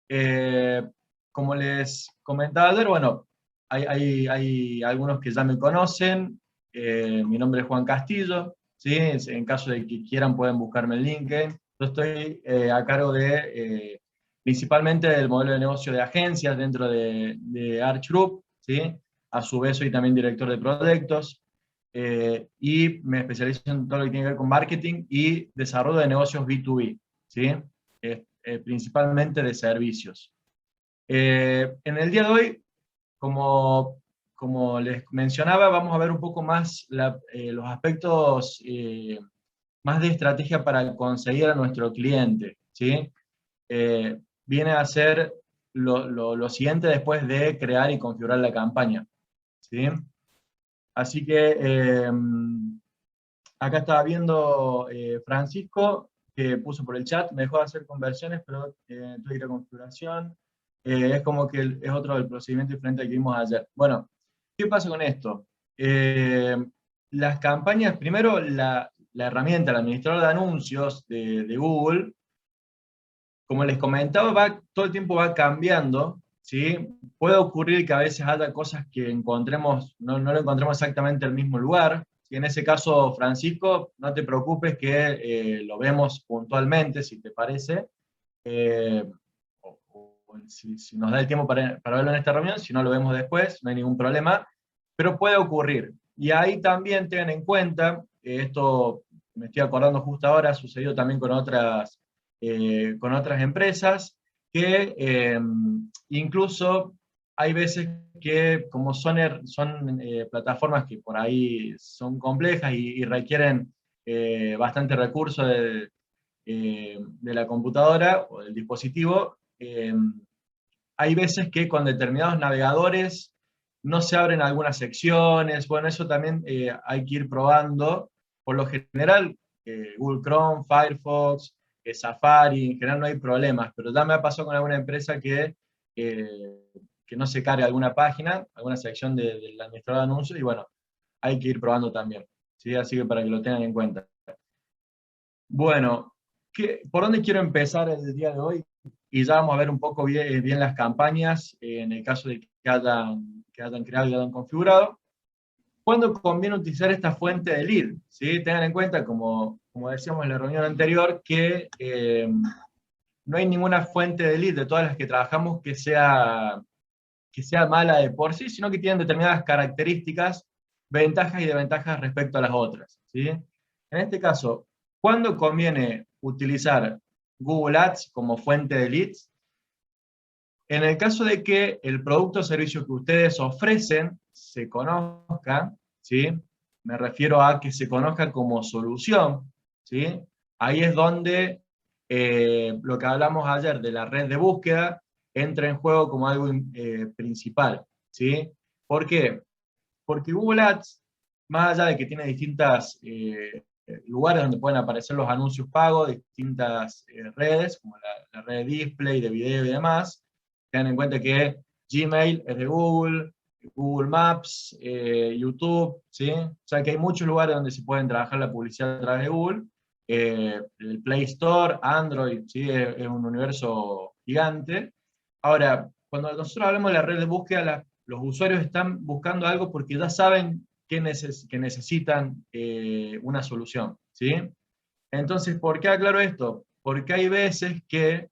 Eh, Como les comentaba ayer, bueno, hay algunos que ya me conocen. Mi nombre es Juan Castillo, ¿sí? En caso de que quieran pueden buscarme en LinkedIn. Yo estoy a cargo principalmente del modelo de negocio de agencias dentro de Arch Group, ¿sí? A su vez soy también director de proyectos y me especializo en todo lo que tiene que ver con marketing y desarrollo de negocios B2B, ¿sí? Principalmente de servicios. En el día de hoy, como les mencionaba, vamos a ver un poco más los aspectos más de estrategia para conseguir a nuestro cliente, ¿sí? Viene a ser lo siguiente después de crear y configurar la campaña, ¿sí? Así que acá estaba viendo Francisco, que puso por el chat, me dejó de hacer conversiones, pero tuve que ir a configuración. Es como que es otro del procedimiento diferente al que vimos ayer. Bueno, ¿qué pasa con esto? Eh, las campañas, primero la herramienta, el administrador de anuncios de Google, como les comentaba, todo el tiempo va cambiando, ¿sí? Puede ocurrir que a veces haya cosas que encontremos, no lo encontremos exactamente en el mismo lugar. Y en ese caso, Francisco, no te preocupes que lo vemos puntualmente, si te parece. Eh, o si nos da el tiempo para verlo en esta reunión, si no lo vemos después, no hay ningún problema. Pero puede ocurrir. Y ahí también tengan en cuenta, esto me estoy acordando justo ahora, ha sucedido también con otras empresas, que incluso hay veces que como son plataformas que por ahí son complejas y requieren bastante recurso de la computadora o del dispositivo, hay veces que con determinados navegadores no se abren algunas secciones. Bueno, eso también hay que ir probando. Por lo general, Google Chrome, Firefox, Safari, en general no hay problemas, pero ya me ha pasado con alguna empresa eh, que no se cargue alguna página, alguna sección del administrador de anuncios, y bueno, hay que ir probando también, ¿sí? Así que para que lo tengan en cuenta. Bueno, ¿por dónde quiero empezar el día de hoy? Y ya vamos a ver un poco bien las campañas, en el caso de que hayan creado y hayan configurado. ¿Cuándo conviene utilizar esta fuente de lead? ¿Sí? Tengan en cuenta, como decíamos en la reunión anterior, que no hay ninguna fuente de lead de todas las que trabajamos que sea mala de por sí, sino que tienen determinadas características, ventajas y desventajas respecto a las otras, ¿sí? En este caso, ¿cuándo conviene utilizar Google Ads como fuente de leads? En el caso de que el producto o servicio que ustedes ofrecen se conozca, ¿sí? Me refiero a que se conozca como solución, ¿sí? Ahí es donde lo que hablamos ayer de la red de búsqueda entra en juego como algo principal, ¿sí? ¿Por qué? Porque Google Ads, más allá de que tiene distintas lugares donde pueden aparecer los anuncios pagos, distintas redes, como la red de display, de video y demás, tengan en cuenta que Gmail es de Google, Google Maps, YouTube, ¿sí? O sea que hay muchos lugares donde se pueden trabajar la publicidad a través de Google. El Play Store, Android, ¿sí? Es un universo gigante. Ahora, cuando nosotros hablamos de la red de búsqueda, los usuarios están buscando algo porque ya saben que necesitan una solución, ¿sí? Entonces, ¿por qué aclaro esto? Porque hay veces que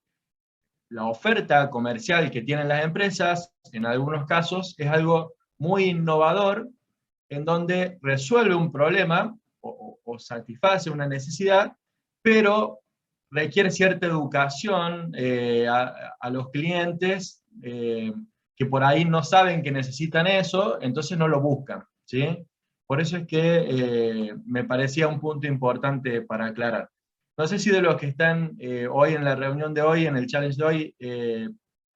la oferta comercial que tienen las empresas, en algunos casos, es algo muy innovador, en donde resuelve un problema o satisface una necesidad, pero requiere cierta educación a los clientes que por ahí no saben que necesitan eso, entonces no lo buscan, ¿sí? Por eso es que me parecía un punto importante para aclarar. No sé si de los que están hoy en la reunión de hoy, en el challenge de hoy,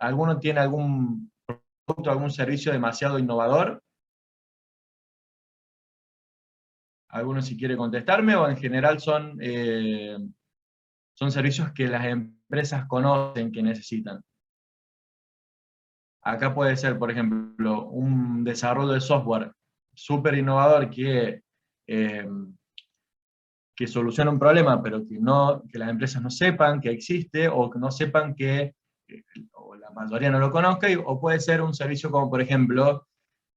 alguno tiene algún producto, algún servicio demasiado innovador. ¿Alguno si quiere contestarme o en general son servicios que las empresas conocen que necesitan? Acá puede ser, por ejemplo, un desarrollo de software súper innovador eh, que soluciona un problema, pero que las empresas no sepan que existe o que no sepan o la mayoría no lo conozca, o puede ser un servicio como, por ejemplo,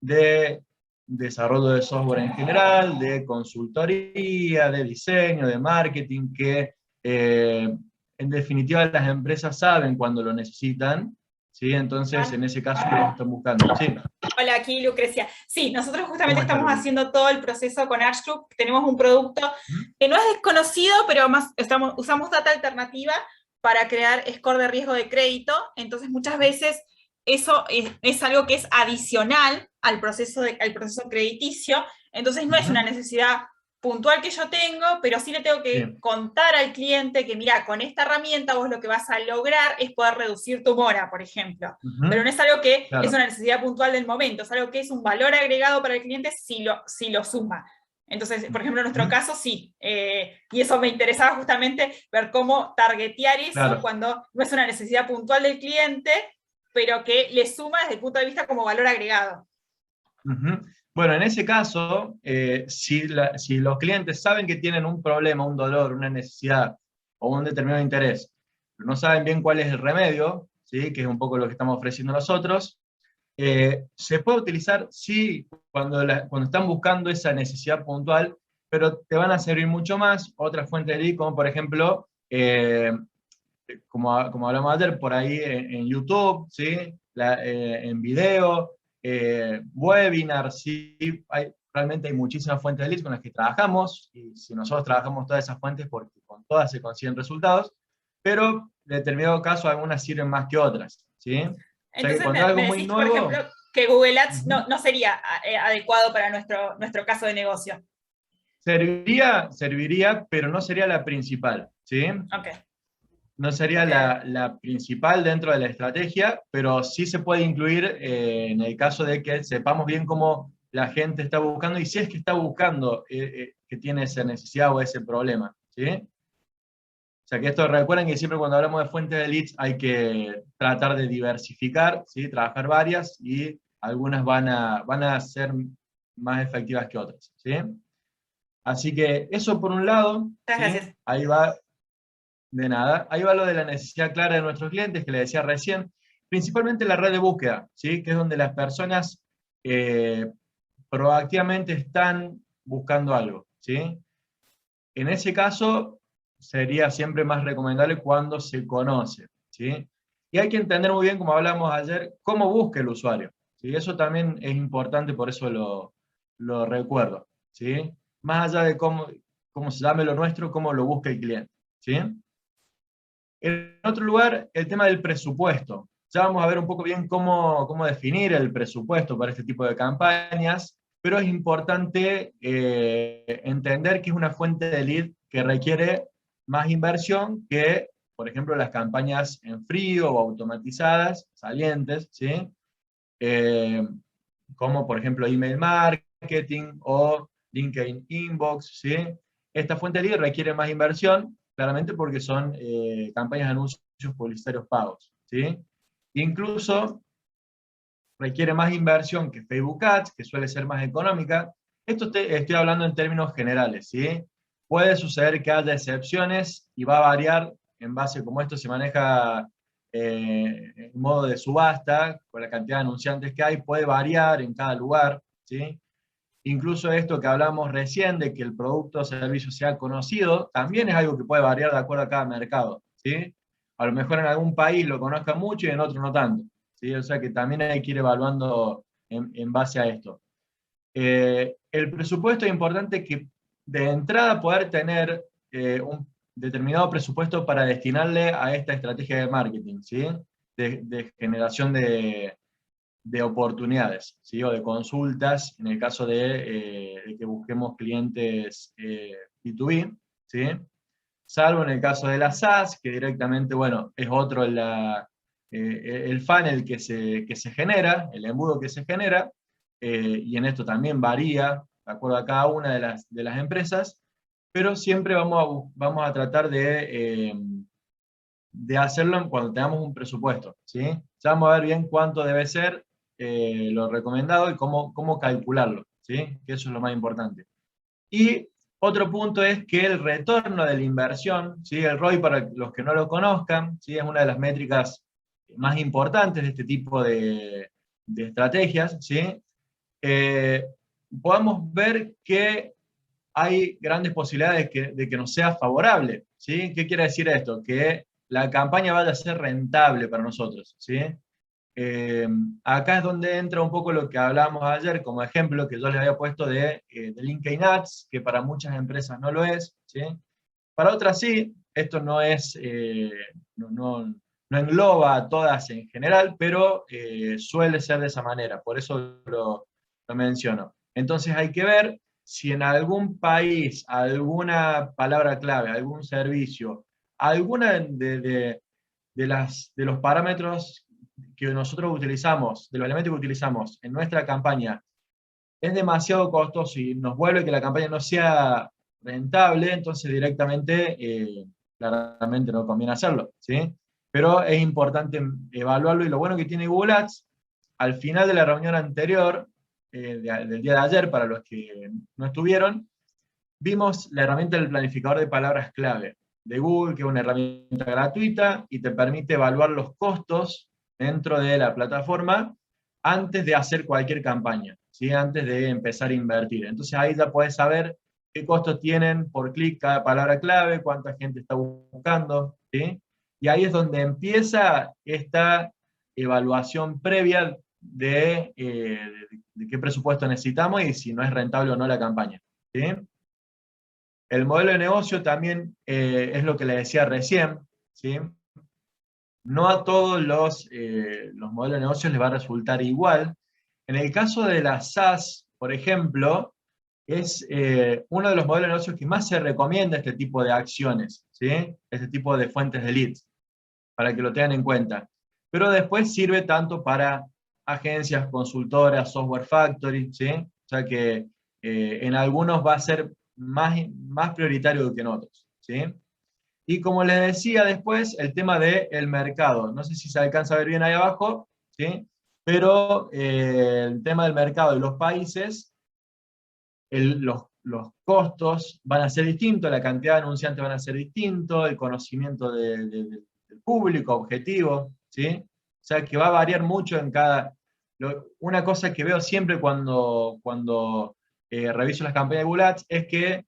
de desarrollo de software en general, de consultoría, de diseño, de marketing, que en definitiva las empresas saben cuando lo necesitan, ¿sí? Entonces en ese caso lo están buscando. Sí. Hola, aquí Lucrecia. Sí, nosotros justamente ¿Cómo está, estamos Lucrecia? haciendo todo el proceso con Arch Group. Tenemos un producto que no es desconocido, pero más usamos data alternativa para crear score de riesgo de crédito. Entonces, muchas veces eso es algo que es adicional al proceso crediticio. Entonces, no es una necesidad puntual que yo tengo, pero sí le tengo que Sí. contar al cliente que, mira, con esta herramienta vos lo que vas a lograr es poder reducir tu mora, por ejemplo. Pero no es algo que es Claro. una necesidad puntual del momento, es algo que es un valor agregado para el cliente si lo suma. Entonces, por ejemplo, en nuestro caso, sí. Y eso me interesaba justamente ver cómo targetear eso Claro. cuando no es una necesidad puntual del cliente, pero que le suma desde el punto de vista como valor agregado. Bueno, en ese caso, si los clientes saben que tienen un problema, un dolor, una necesidad o un determinado interés, pero no saben bien cuál es el remedio, ¿sí? Que es un poco lo que estamos ofreciendo nosotros, se puede utilizar, sí, cuando están buscando esa necesidad puntual, pero te van a servir mucho más otras fuentes de lead, como por ejemplo, como hablamos ayer, por ahí en YouTube, ¿sí? En video, webinars, ¿sí? Realmente hay muchísimas fuentes de leads con las que trabajamos, y si nosotros trabajamos todas esas fuentes, porque con todas se consiguen resultados, pero en determinado caso algunas sirven más que otras, ¿sí? O sea que Entonces cuando es algo me muy decís, por ejemplo, nuevo, que Google Ads uh-huh, no sería adecuado para nuestro caso de negocio. serviría, pero no sería la principal, ¿sí? Ok. No sería Okay. la principal dentro de la estrategia, pero sí se puede incluir en el caso de que sepamos bien cómo la gente está buscando y si es que está buscando que tiene esa necesidad o ese problema, ¿sí? O sea que esto, recuerden que siempre cuando hablamos de fuentes de leads hay que tratar de diversificar, ¿sí? Trabajar varias y algunas van a ser más efectivas que otras, ¿sí? Así que eso por un lado, Muchas ¿sí? gracias. Ahí va. De nada. Ahí va lo de la necesidad clara de nuestros clientes, que le decía recién, principalmente la red de búsqueda, ¿sí? Que es donde las personas eh, proactivamente están buscando algo, ¿sí? En ese caso, sería siempre más recomendable cuando se conoce, ¿sí? Y hay que entender muy bien, como hablamos ayer, cómo busca el usuario, ¿sí? Eso también es importante, por eso lo recuerdo, ¿sí? Más allá de cómo se llame lo nuestro, cómo lo busca el cliente, ¿sí? En otro lugar, el tema del presupuesto. Ya vamos a ver un poco bien cómo definir el presupuesto para este tipo de campañas, pero es importante entender que es una fuente de lead que requiere más inversión que, por ejemplo, las campañas en frío o automatizadas, salientes, ¿sí? Eh, como por ejemplo email marketing o LinkedIn Inbox, ¿sí? Esta fuente de lead requiere más inversión, claramente porque son campañas de anuncios publicitarios pagos, ¿sí? Incluso requiere más inversión que Facebook Ads, que suele ser más económica. Esto estoy hablando en términos generales, ¿sí? Puede suceder que haya excepciones y va a variar en base a cómo esto se maneja en modo de subasta, con la cantidad de anunciantes que hay, puede variar en cada lugar, ¿sí? Incluso esto que hablamos recién de que el producto o servicio sea conocido, también es algo que puede variar de acuerdo a cada mercado, ¿sí? A lo mejor en algún país lo conozcan mucho y en otro no tanto, ¿sí? O sea que también hay que ir evaluando en base a esto. El presupuesto es importante que de entrada poder tener un determinado presupuesto para destinarle a esta estrategia de marketing, ¿sí? De generación de oportunidades, ¿sí? O de consultas, en el caso de que busquemos clientes B2B, ¿sí? Salvo en el caso de las SaaS, que directamente, bueno, es otro el funnel que se genera, el embudo que se genera, y en esto también varía, de acuerdo a cada una de las empresas, pero siempre vamos a tratar de hacerlo cuando tengamos un presupuesto, ¿sí? Ya vamos a ver bien cuánto debe ser lo recomendado y cómo calcularlo, ¿sí? Que eso es lo más importante. Y otro punto es que el retorno de la inversión, ¿sí? El ROI, para los que no lo conozcan, ¿sí? Es una de las métricas más importantes de este tipo de estrategias, ¿sí? Podamos ver que hay grandes posibilidades de que nos sea favorable, ¿sí? ¿Qué quiere decir esto? Que la campaña vaya a ser rentable para nosotros, ¿sí? Acá es donde entra un poco lo que hablábamos ayer, como ejemplo que yo les había puesto de LinkedIn Ads, que para muchas empresas no lo es, ¿sí? Para otras sí, esto no es, no engloba a todas en general, pero suele ser de esa manera, por eso lo menciono. Entonces hay que ver si en algún país, alguna palabra clave, algún servicio, alguna de los parámetros que nosotros utilizamos, de los elementos que utilizamos en nuestra campaña, es demasiado costoso y nos vuelve que la campaña no sea rentable, entonces directamente, claramente no conviene hacerlo, ¿sí? Pero es importante evaluarlo, y lo bueno que tiene Google Ads, al final de la reunión anterior, del día de ayer, para los que no estuvieron, vimos la herramienta del planificador de palabras clave de Google, que es una herramienta gratuita y te permite evaluar los costos dentro de la plataforma antes de hacer cualquier campaña, ¿sí? Antes de empezar a invertir. Entonces ahí ya puedes saber qué costos tienen por clic cada palabra clave, cuánta gente está buscando, ¿sí? Y ahí es donde empieza esta evaluación previa de qué presupuesto necesitamos y si no es rentable o no la campaña, ¿sí? El modelo de negocio también es lo que le decía recién, ¿sí? No a todos los modelos de negocios les va a resultar igual. En el caso de la SaaS, por ejemplo, es uno de los modelos de negocios que más se recomienda este tipo de acciones, ¿sí? Este tipo de fuentes de leads, para que lo tengan en cuenta. Pero después sirve tanto para agencias, consultoras, software factory, ¿sí? O sea que en algunos va a ser más prioritario que en otros, ¿sí? Y como les decía después, el tema del mercado. No sé si se alcanza a ver bien ahí abajo, ¿sí? Pero el tema del mercado de los países, los costos van a ser distintos, la cantidad de anunciantes van a ser distintos, el conocimiento del público objetivo, ¿sí? O sea que va a variar mucho en cada... Una cosa que veo siempre cuando reviso las campañas de Google Ads es que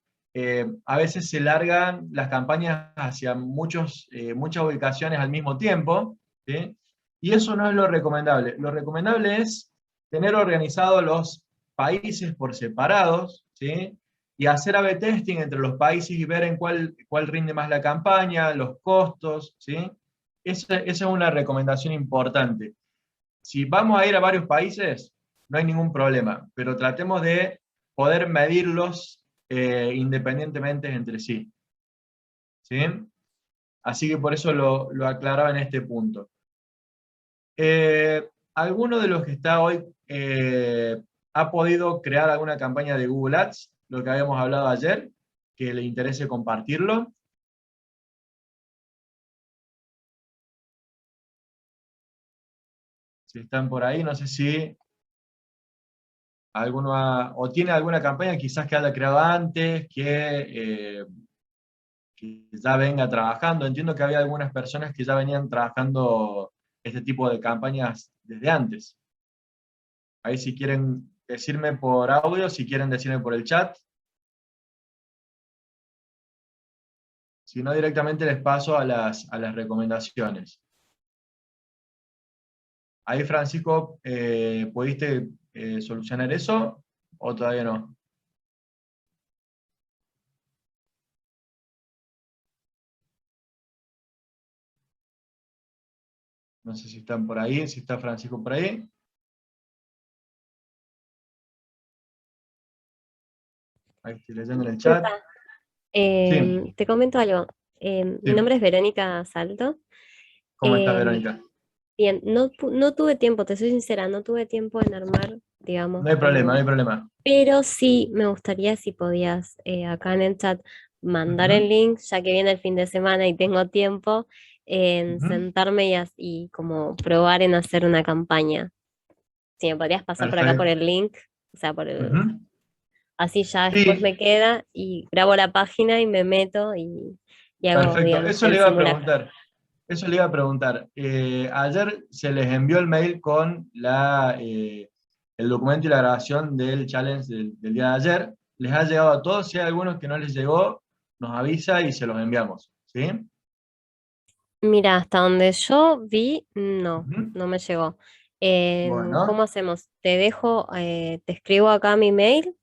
a veces se largan las campañas hacia muchas ubicaciones al mismo tiempo, ¿sí? Y eso no es lo recomendable. Lo recomendable es tener organizados los países por separados, ¿sí? Y hacer A/B testing entre los países y ver en cuál rinde más la campaña, los costos, ¿sí? Esa es una recomendación importante. Si vamos a ir a varios países, no hay ningún problema, pero tratemos de poder medirlos independientemente entre sí, ¿sí? Así que por eso lo aclaraba en este punto. ¿Alguno de los que está hoy ha podido crear alguna campaña de Google Ads, lo que habíamos hablado ayer, que le interese compartirlo? Si están por ahí, no sé si alguno o tiene alguna campaña quizás que haya creado antes, que ya venga trabajando. Entiendo que había algunas personas que ya venían trabajando este tipo de campañas desde antes. Ahí si quieren decirme por audio, si quieren decirme por el chat. Si no, directamente les paso a las recomendaciones. Ahí, Francisco, ¿pudiste solucionar eso o todavía no? No sé si están por ahí, si está Francisco por ahí. Ahí estoy leyendo en el chat. Disculpa, Sí, te comento algo. Mi sí. nombre es Verónica Salto. ¿Cómo estás, Em, Verónica? Bien, no tuve tiempo, te soy sincera, no tuve tiempo en armar, digamos, No hay problema, no como... hay problema. Pero sí me gustaría si podías acá en el chat mandar el Ujú, link, ya que viene el fin de semana y tengo tiempo, en ujú. sentarme y como probar en hacer una campaña. Si me podrías pasar por acá por Perfecto. el link, o sea, Ujú. así ya después Sí, me queda y grabo la página y me meto y hago, perfecto. digamos, Eso le el iba a simulacro. preguntar. eso le iba a preguntar. Ayer se les envió el mail con el documento y la grabación del challenge del día de ayer. ¿Les ha llegado a todos? Si hay algunos que no les llegó, nos avisa y se los enviamos. ¿Sí? Mira, hasta donde yo vi, no, Ujú. no me llegó. ¿Cómo Bueno, hacemos? ¿Te dejo, te escribo acá mi mail o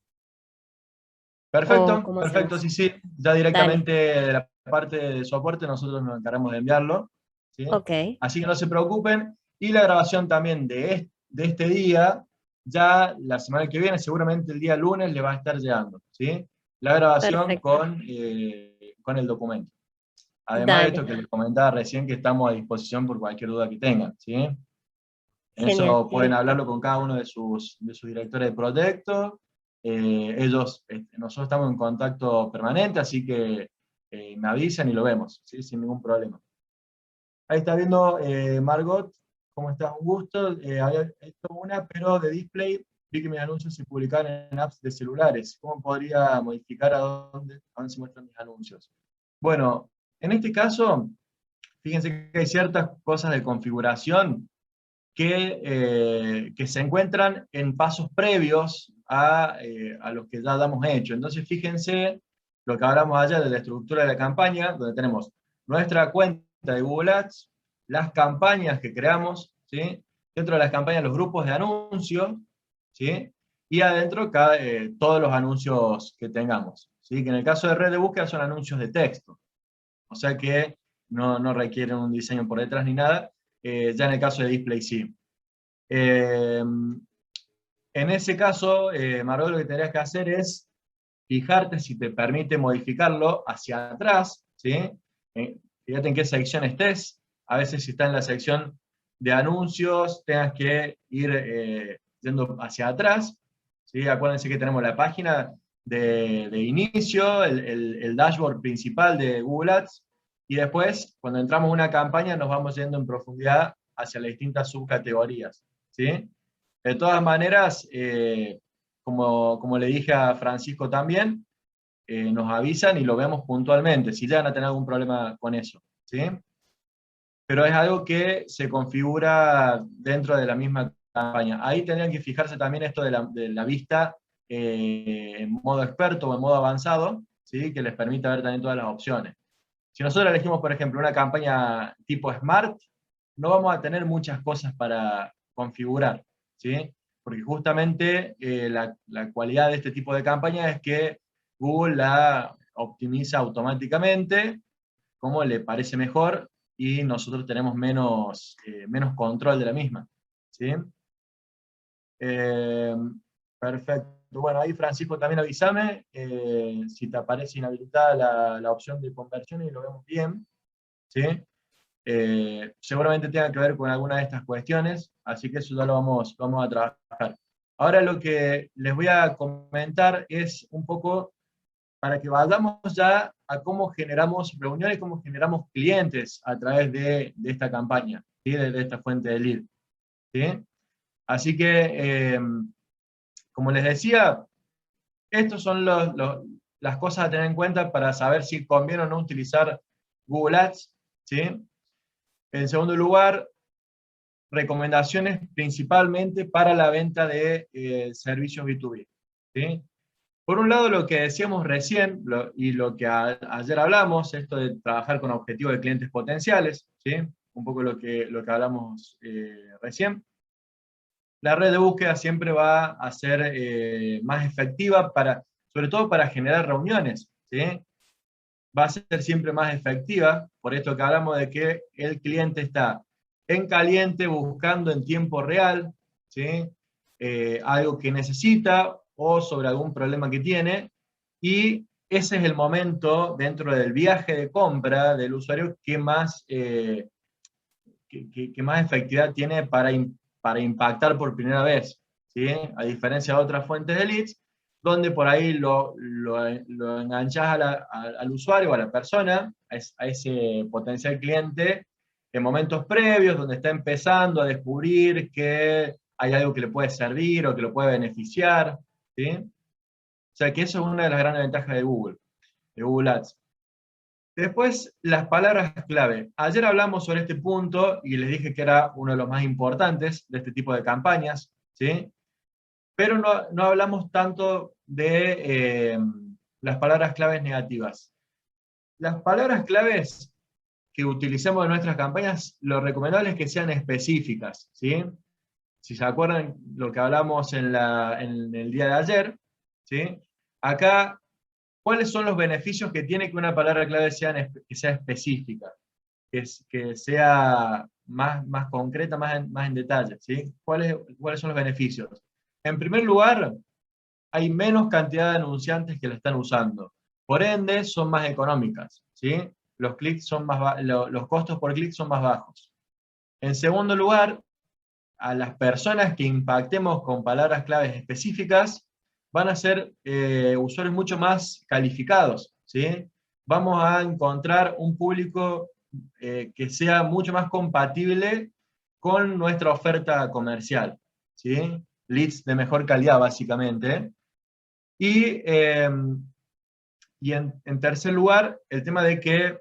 perfecto, cómo perfecto, hacemos? sí, sí. Ya Dale, directamente de la parte de soporte nosotros nos encargamos de enviarlo. ¿Sí? ok, Así que no se preocupen. Y la grabación también de este día, ya la semana que viene, seguramente el día lunes, le va a estar llegando. ¿Sí? La grabación perfecto. con el documento. Además de Dale, esto que les comentaba recién, que estamos a disposición por cualquier duda que tengan. ¿Sí? genial, Eso pueden listo. hablarlo con cada uno de sus directores de proyecto. Nosotros estamos en contacto permanente, así que me avisan y lo vemos, ¿sí? Sin ningún problema. Ahí está viendo Margot, ¿cómo estás? Un gusto. Había hecho una, pero de display, vi que mis anuncios se publicaban en apps de celulares. ¿Cómo podría modificar a dónde se muestran mis anuncios? Bueno, en este caso, fíjense que hay ciertas cosas de configuración que se encuentran en pasos previos a los que ya hemos hecho. Entonces, fíjense lo que hablamos ayer de la estructura de la campaña, donde tenemos nuestra cuenta de Google Ads, las campañas que creamos, ¿sí? Dentro de las campañas los grupos de anuncios, ¿sí? Y adentro todos los anuncios que tengamos, ¿sí? Que en el caso de red de búsqueda son anuncios de texto, o sea que no requieren un diseño por detrás ni nada. Ya en el caso de display sí. Eh, en ese caso, Margot, lo que tendrías que hacer es fijarte si te permite modificarlo hacia atrás, ¿sí? Fíjate en qué sección estés. A veces si está en la sección de anuncios, tengas que ir yendo hacia atrás, ¿sí? Acuérdense que tenemos la página de inicio, el dashboard principal de Google Ads, y después, cuando entramos en una campaña, nos vamos yendo en profundidad hacia las distintas subcategorías, ¿sí? De todas maneras, como le dije a Francisco también, nos avisan y lo vemos puntualmente, si llegan a tener algún problema con eso, ¿sí? Pero es algo que se configura dentro de la misma campaña. Ahí tendrían que fijarse también esto de la vista en modo experto o en modo avanzado, ¿sí? Que les permita ver también todas las opciones. Si nosotros elegimos, por ejemplo, una campaña tipo Smart, no vamos a tener muchas cosas para configurar, ¿sí? Porque justamente la cualidad de este tipo de campaña es que Google la optimiza automáticamente como le parece mejor y nosotros tenemos menos control de la misma, ¿sí? Eh, Perfecto. Bueno, ahí Francisco también avísame si te aparece inhabilitada la opción de conversión y lo vemos bien, ¿sí? Seguramente tenga que ver con alguna de estas cuestiones, así que eso ya lo vamos a trabajar. Ahora lo que les voy a comentar es un poco para que vayamos ya a cómo generamos reuniones, cómo generamos clientes a través de esta campaña, ¿sí? De esta fuente de lead, ¿sí? Así que, como les decía, estos son las cosas a tener en cuenta para saber si conviene o no utilizar Google Ads, ¿sí? En segundo lugar, recomendaciones principalmente para la venta de servicios B2B, ¿sí? Por un lado, lo que decíamos recién, y lo que ayer hablamos, esto de trabajar con objetivos de clientes potenciales, ¿sí? Un poco lo que hablamos recién. La red de búsqueda siempre va a ser más efectiva, sobre todo para generar reuniones, ¿sí? Va a ser siempre más efectiva, por esto que hablamos de que el cliente está en caliente, buscando en tiempo real, ¿sí? Algo que necesita o sobre algún problema que tiene, y ese es el momento dentro del viaje de compra del usuario que más efectividad tiene para impactar por primera vez, ¿sí? A diferencia de otras fuentes de leads, donde por ahí lo enganchás al usuario, a la persona, a ese potencial cliente, en momentos previos, donde está empezando a descubrir que hay algo que le puede servir o que lo puede beneficiar, ¿sí? O sea que eso es una de las grandes ventajas de Google Ads. Después, las palabras clave. Ayer hablamos sobre este punto y les dije que era uno de los más importantes de este tipo de campañas, ¿sí? Pero no hablamos tanto de las palabras claves negativas. Las palabras claves que utilicemos en nuestras campañas, lo recomendable es que sean específicas, ¿sí? Si se acuerdan lo que hablamos en el día de ayer, ¿sí? Acá, ¿cuáles son los beneficios que tiene que una palabra clave que sea específica? Que sea más concreta, más en detalle, ¿sí? ¿Cuáles son los beneficios? En primer lugar, hay menos cantidad de anunciantes que la están usando. Por ende, son más económicas, ¿sí? Los clics son los costos por clic son más bajos. En segundo lugar, a las personas que impactemos con palabras claves específicas, van a ser usuarios mucho más calificados, ¿sí? Vamos a encontrar un público que sea mucho más compatible con nuestra oferta comercial, ¿sí? Leads de mejor calidad, básicamente. Y, en tercer lugar, el tema de que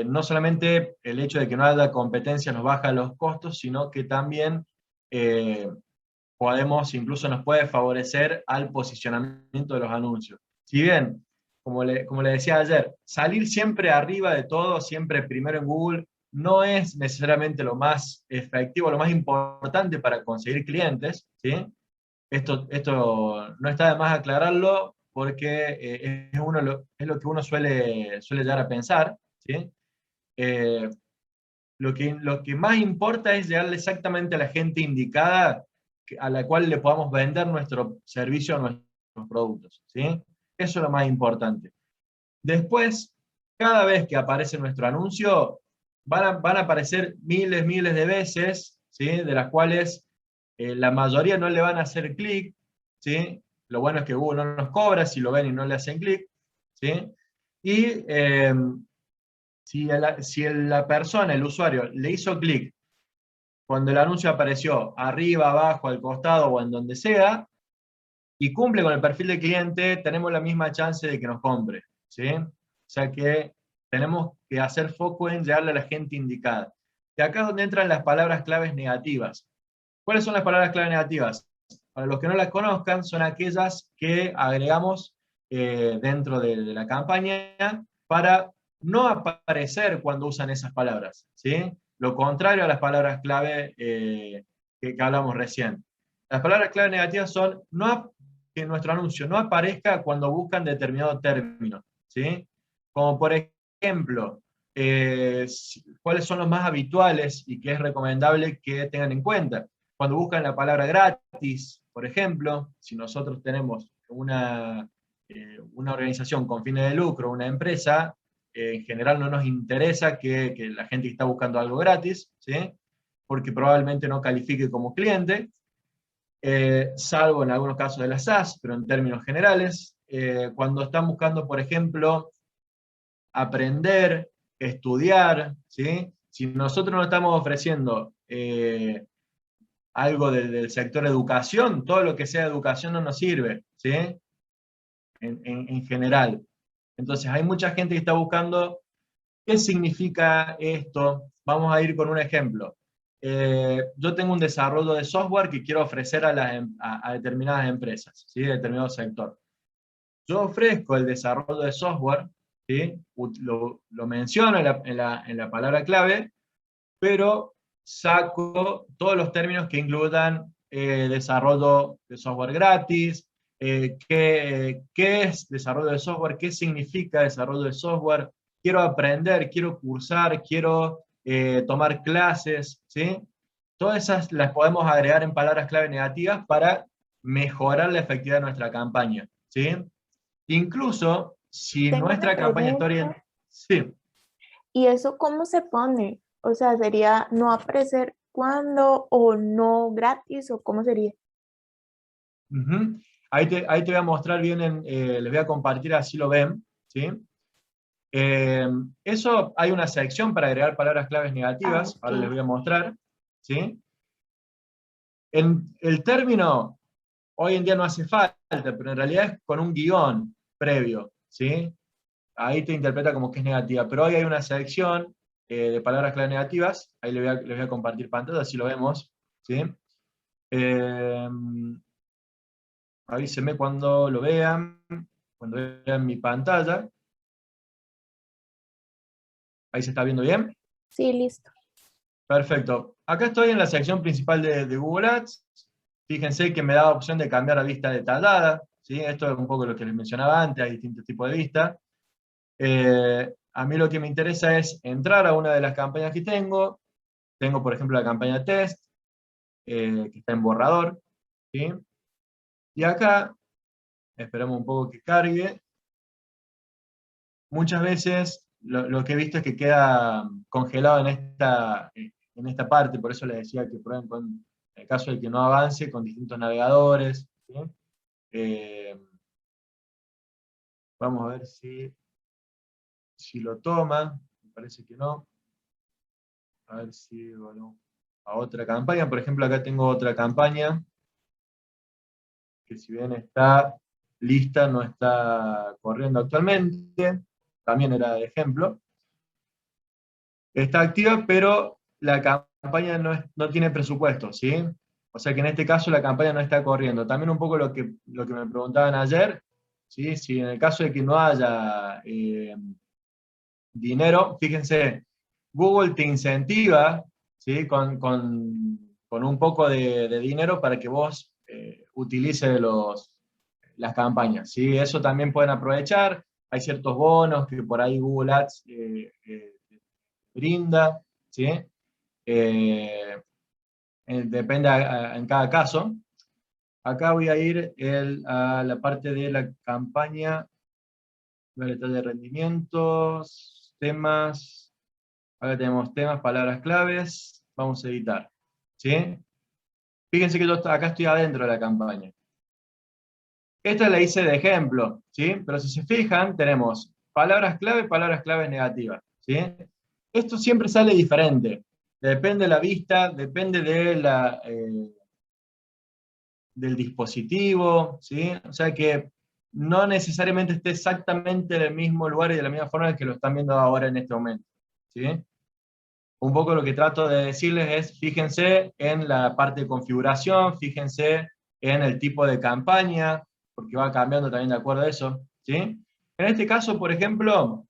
no solamente el hecho de que no haya competencia nos baja los costos, sino que también incluso nos puede favorecer al posicionamiento de los anuncios. Si bien, como le decía ayer, salir siempre arriba de todo, siempre primero en Google, no es necesariamente lo más efectivo, lo más importante para conseguir clientes, ¿sí? Esto no está de más aclararlo porque es lo que uno suele llegar a pensar, ¿sí? Eh, lo que más importa es llegarle exactamente a la gente indicada a la cual le podamos vender nuestro servicio o nuestros productos, ¿sí? Eso es lo más importante. Después, cada vez que aparece nuestro anuncio, van a aparecer miles de veces, ¿sí? De las cuales la mayoría no le van a hacer clic, ¿sí? Lo bueno es que Google no nos cobra si lo ven y no le hacen clic, ¿sí? Y si la persona, el usuario, le hizo clic cuando el anuncio apareció arriba, abajo, al costado o en donde sea, y cumple con el perfil de cliente, tenemos la misma chance de que nos compre, ¿sí? O sea que tenemos que hacer foco en llegarle a la gente indicada. Y acá es donde entran las palabras claves negativas. ¿Cuáles son las palabras claves negativas? Para los que no las conozcan, son aquellas que agregamos dentro de la campaña para no aparecer cuando usan esas palabras, ¿sí? Lo contrario a las palabras clave que hablamos recién. Las palabras clave negativas son que nuestro anuncio no aparezca cuando buscan determinado término, ¿sí? Como por ejemplo, cuáles son los más habituales y que es recomendable que tengan en cuenta. Cuando buscan la palabra gratis, por ejemplo, si nosotros tenemos una organización con fines de lucro, una empresa, en general no nos interesa que la gente que está buscando algo gratis, ¿sí? Porque probablemente no califique como cliente, salvo en algunos casos de las SaaS, pero en términos generales, cuando están buscando, por ejemplo, aprender, estudiar, ¿sí? Si nosotros no estamos ofreciendo algo del sector educación, todo lo que sea educación no nos sirve, ¿sí? En general. Entonces hay mucha gente que está buscando qué significa esto. Vamos a ir con un ejemplo. Yo tengo un desarrollo de software que quiero ofrecer a determinadas empresas, ¿sí? De determinado sector. Yo ofrezco el desarrollo de software, ¿sí? Lo menciono en la palabra clave, pero saco todos los términos que incluyan desarrollo de software gratis, qué es desarrollo de software, qué significa desarrollo de software, quiero aprender, quiero cursar, quiero tomar clases, ¿sí? Todas esas las podemos agregar en palabras clave negativas para mejorar la efectividad de nuestra campaña, ¿sí? Incluso si Tengo una nuestra campaña está pregunta. sí. ¿Y eso cómo se pone? O sea, ¿sería no aparecer cuando o no gratis o cómo sería? Uh-huh. Ahí te voy a mostrar bien, les voy a compartir así lo ven, ¿sí? Eso hay una sección para agregar palabras claves negativas, ahora les voy a mostrar, ¿sí? El término hoy en día no hace falta, pero en realidad es con un guión previo, ¿sí? ahí te interpreta como que es negativa, pero hoy hay una selección de palabras clave negativas, ahí les voy a compartir pantalla, así lo vemos, ¿sí? Avísenme cuando lo vean, cuando vean mi pantalla. ¿Ahí se está viendo bien? Sí, listo. Perfecto. Acá estoy en la sección principal de Google Ads. Fíjense que me da opción de cambiar a vista detallada, ¿sí? Esto es un poco lo que les mencionaba antes, hay distintos tipos de vista. A mí lo que me interesa es entrar a una de las campañas que tengo. Tengo, por ejemplo, la campaña test, que está en borrador, ¿sí? Y acá, esperamos un poco que cargue. Muchas veces lo que he visto es que queda congelado en esta parte, por eso les decía que prueben en el caso de que no avance con distintos navegadores, ¿sí? Vamos a ver si lo toma, me parece que no. A ver si, bueno, a otra campaña, por ejemplo acá tengo otra campaña, que si bien está lista, no está corriendo actualmente, también era de ejemplo. Está activa, pero la campaña no tiene presupuesto, ¿sí? O sea que en este caso la campaña no está corriendo. También un poco lo que me preguntaban ayer, ¿sí? Si en el caso de que no haya dinero, fíjense, Google te incentiva, ¿sí? con un poco de dinero para que vos utilices las campañas, ¿sí? Eso también pueden aprovechar. Hay ciertos bonos que por ahí Google Ads brinda, ¿sí? Depende en cada caso. Acá voy a ir a la parte de la campaña, de rendimientos, temas, acá tenemos temas, palabras claves, vamos a editar, ¿sí? Fíjense que yo acá estoy adentro de la campaña. Esta la hice de ejemplo, ¿sí? Pero si se fijan, tenemos palabras claves negativas, ¿sí? Esto siempre sale diferente. Depende de la vista, depende del dispositivo, ¿sí? O sea que no necesariamente esté exactamente en el mismo lugar y de la misma forma que lo están viendo ahora en este momento, ¿sí? Un poco lo que trato de decirles es, fíjense en la parte de configuración, fíjense en el tipo de campaña, porque va cambiando también de acuerdo a eso, ¿sí? En este caso, por ejemplo,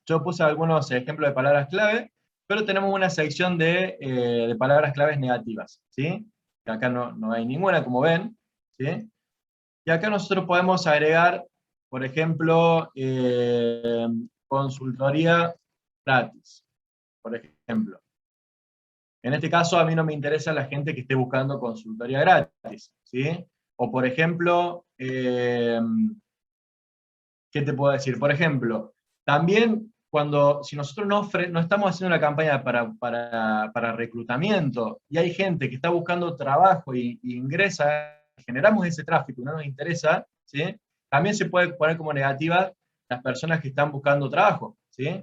yo puse algunos ejemplos de palabras clave, pero tenemos una sección de palabras claves negativas, ¿sí? Que acá no hay ninguna, como ven, ¿sí? Y acá nosotros podemos agregar, por ejemplo, consultoría gratis, por ejemplo. En este caso, a mí no me interesa la gente que esté buscando consultoría gratis, ¿sí? O, por ejemplo, ¿qué te puedo decir? Por ejemplo, también si nosotros no estamos haciendo una campaña para reclutamiento y hay gente que está buscando trabajo y ingresa, generamos ese tráfico y no nos interesa, ¿sí? También se puede poner como negativa las personas que están buscando trabajo, ¿sí?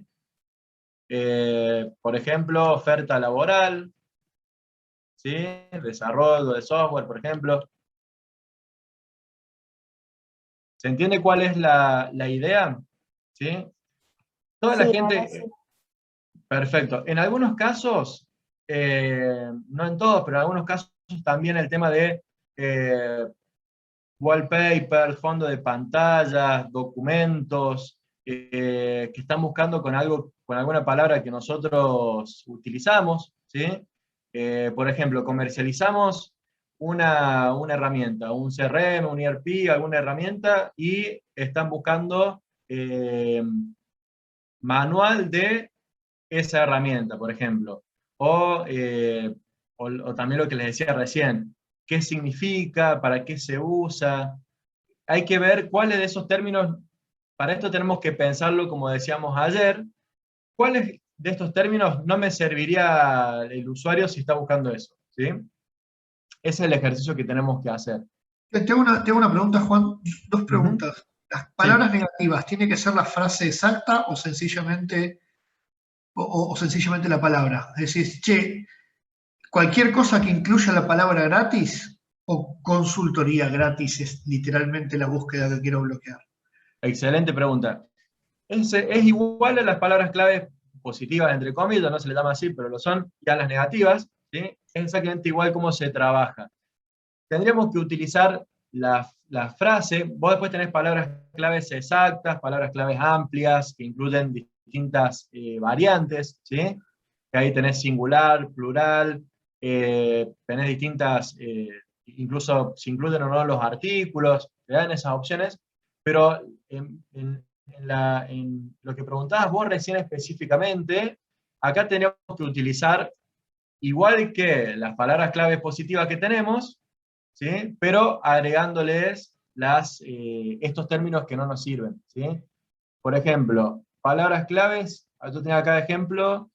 Por ejemplo, oferta laboral, ¿sí? Desarrollo de software, por ejemplo. ¿Se entiende cuál es la idea? ¿Sí? Toda la Sí, ahora sí. gente, perfecto. En algunos casos, no en todos, pero en algunos casos también el tema de wallpaper, fondo de pantallas, documentos, que están buscando con alguna palabra que nosotros utilizamos, ¿sí? Por ejemplo, comercializamos una herramienta, un CRM, un ERP, alguna herramienta, y están buscando manual de esa herramienta, por ejemplo. O también lo que les decía recién, qué significa, para qué se usa. Hay que ver cuáles de esos términos, para esto tenemos que pensarlo como decíamos ayer, cuáles de estos términos no me serviría el usuario si está buscando eso, ¿sí? Ese es el ejercicio que tenemos que hacer. Tengo una pregunta, Juan, dos preguntas. Uh-huh. ¿Las palabras Sí. negativas tiene que ser la frase exacta o sencillamente la palabra? Es decir, che, cualquier cosa que incluya la palabra gratis o consultoría gratis es literalmente la búsqueda que quiero bloquear. Excelente pregunta. es igual a las palabras claves positivas, entre comillas, no se le llama así, pero lo son, y a las negativas, ¿sí? Es exactamente igual cómo se trabaja. Tendríamos que utilizar la frase, vos después tenés palabras claves exactas, palabras claves amplias, que incluyen distintas variantes, ¿sí? Que ahí tenés singular, plural, tenés distintas, incluso se incluyen o no los artículos, te dan esas opciones, pero en lo que preguntabas vos recién específicamente, acá tenemos que utilizar, igual que las palabras claves positivas que tenemos, ¿sí? Pero agregándoles estos términos que no nos sirven, ¿sí? Por ejemplo, palabras claves, yo tengo acá de ejemplo,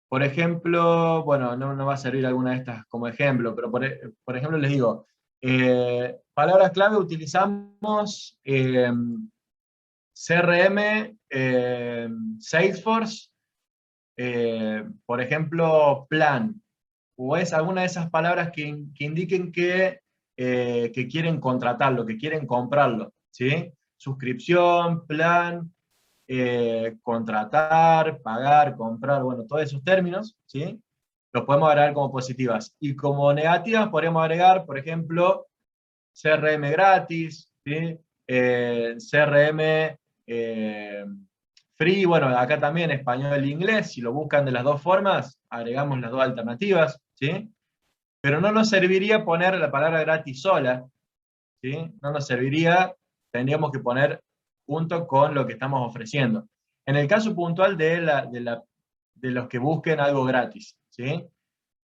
por ejemplo, bueno, no va a servir alguna de estas como ejemplo, pero por ejemplo les digo, palabras clave utilizamos CRM, Salesforce, por ejemplo, plan, o es alguna de esas palabras que indiquen que quieren contratarlo, que quieren comprarlo, ¿sí? Suscripción, plan, contratar, pagar, comprar, bueno, todos esos términos, ¿sí? Los podemos agregar como positivas. Y como negativas podemos agregar, por ejemplo, CRM gratis, ¿sí? CRM free, bueno, acá también español e inglés, si lo buscan de las dos formas, agregamos las dos alternativas, ¿sí? Pero no nos serviría poner la palabra gratis sola, ¿sí? No nos serviría, tendríamos que poner junto con lo que estamos ofreciendo. En el caso puntual de los que busquen algo gratis, ¿sí?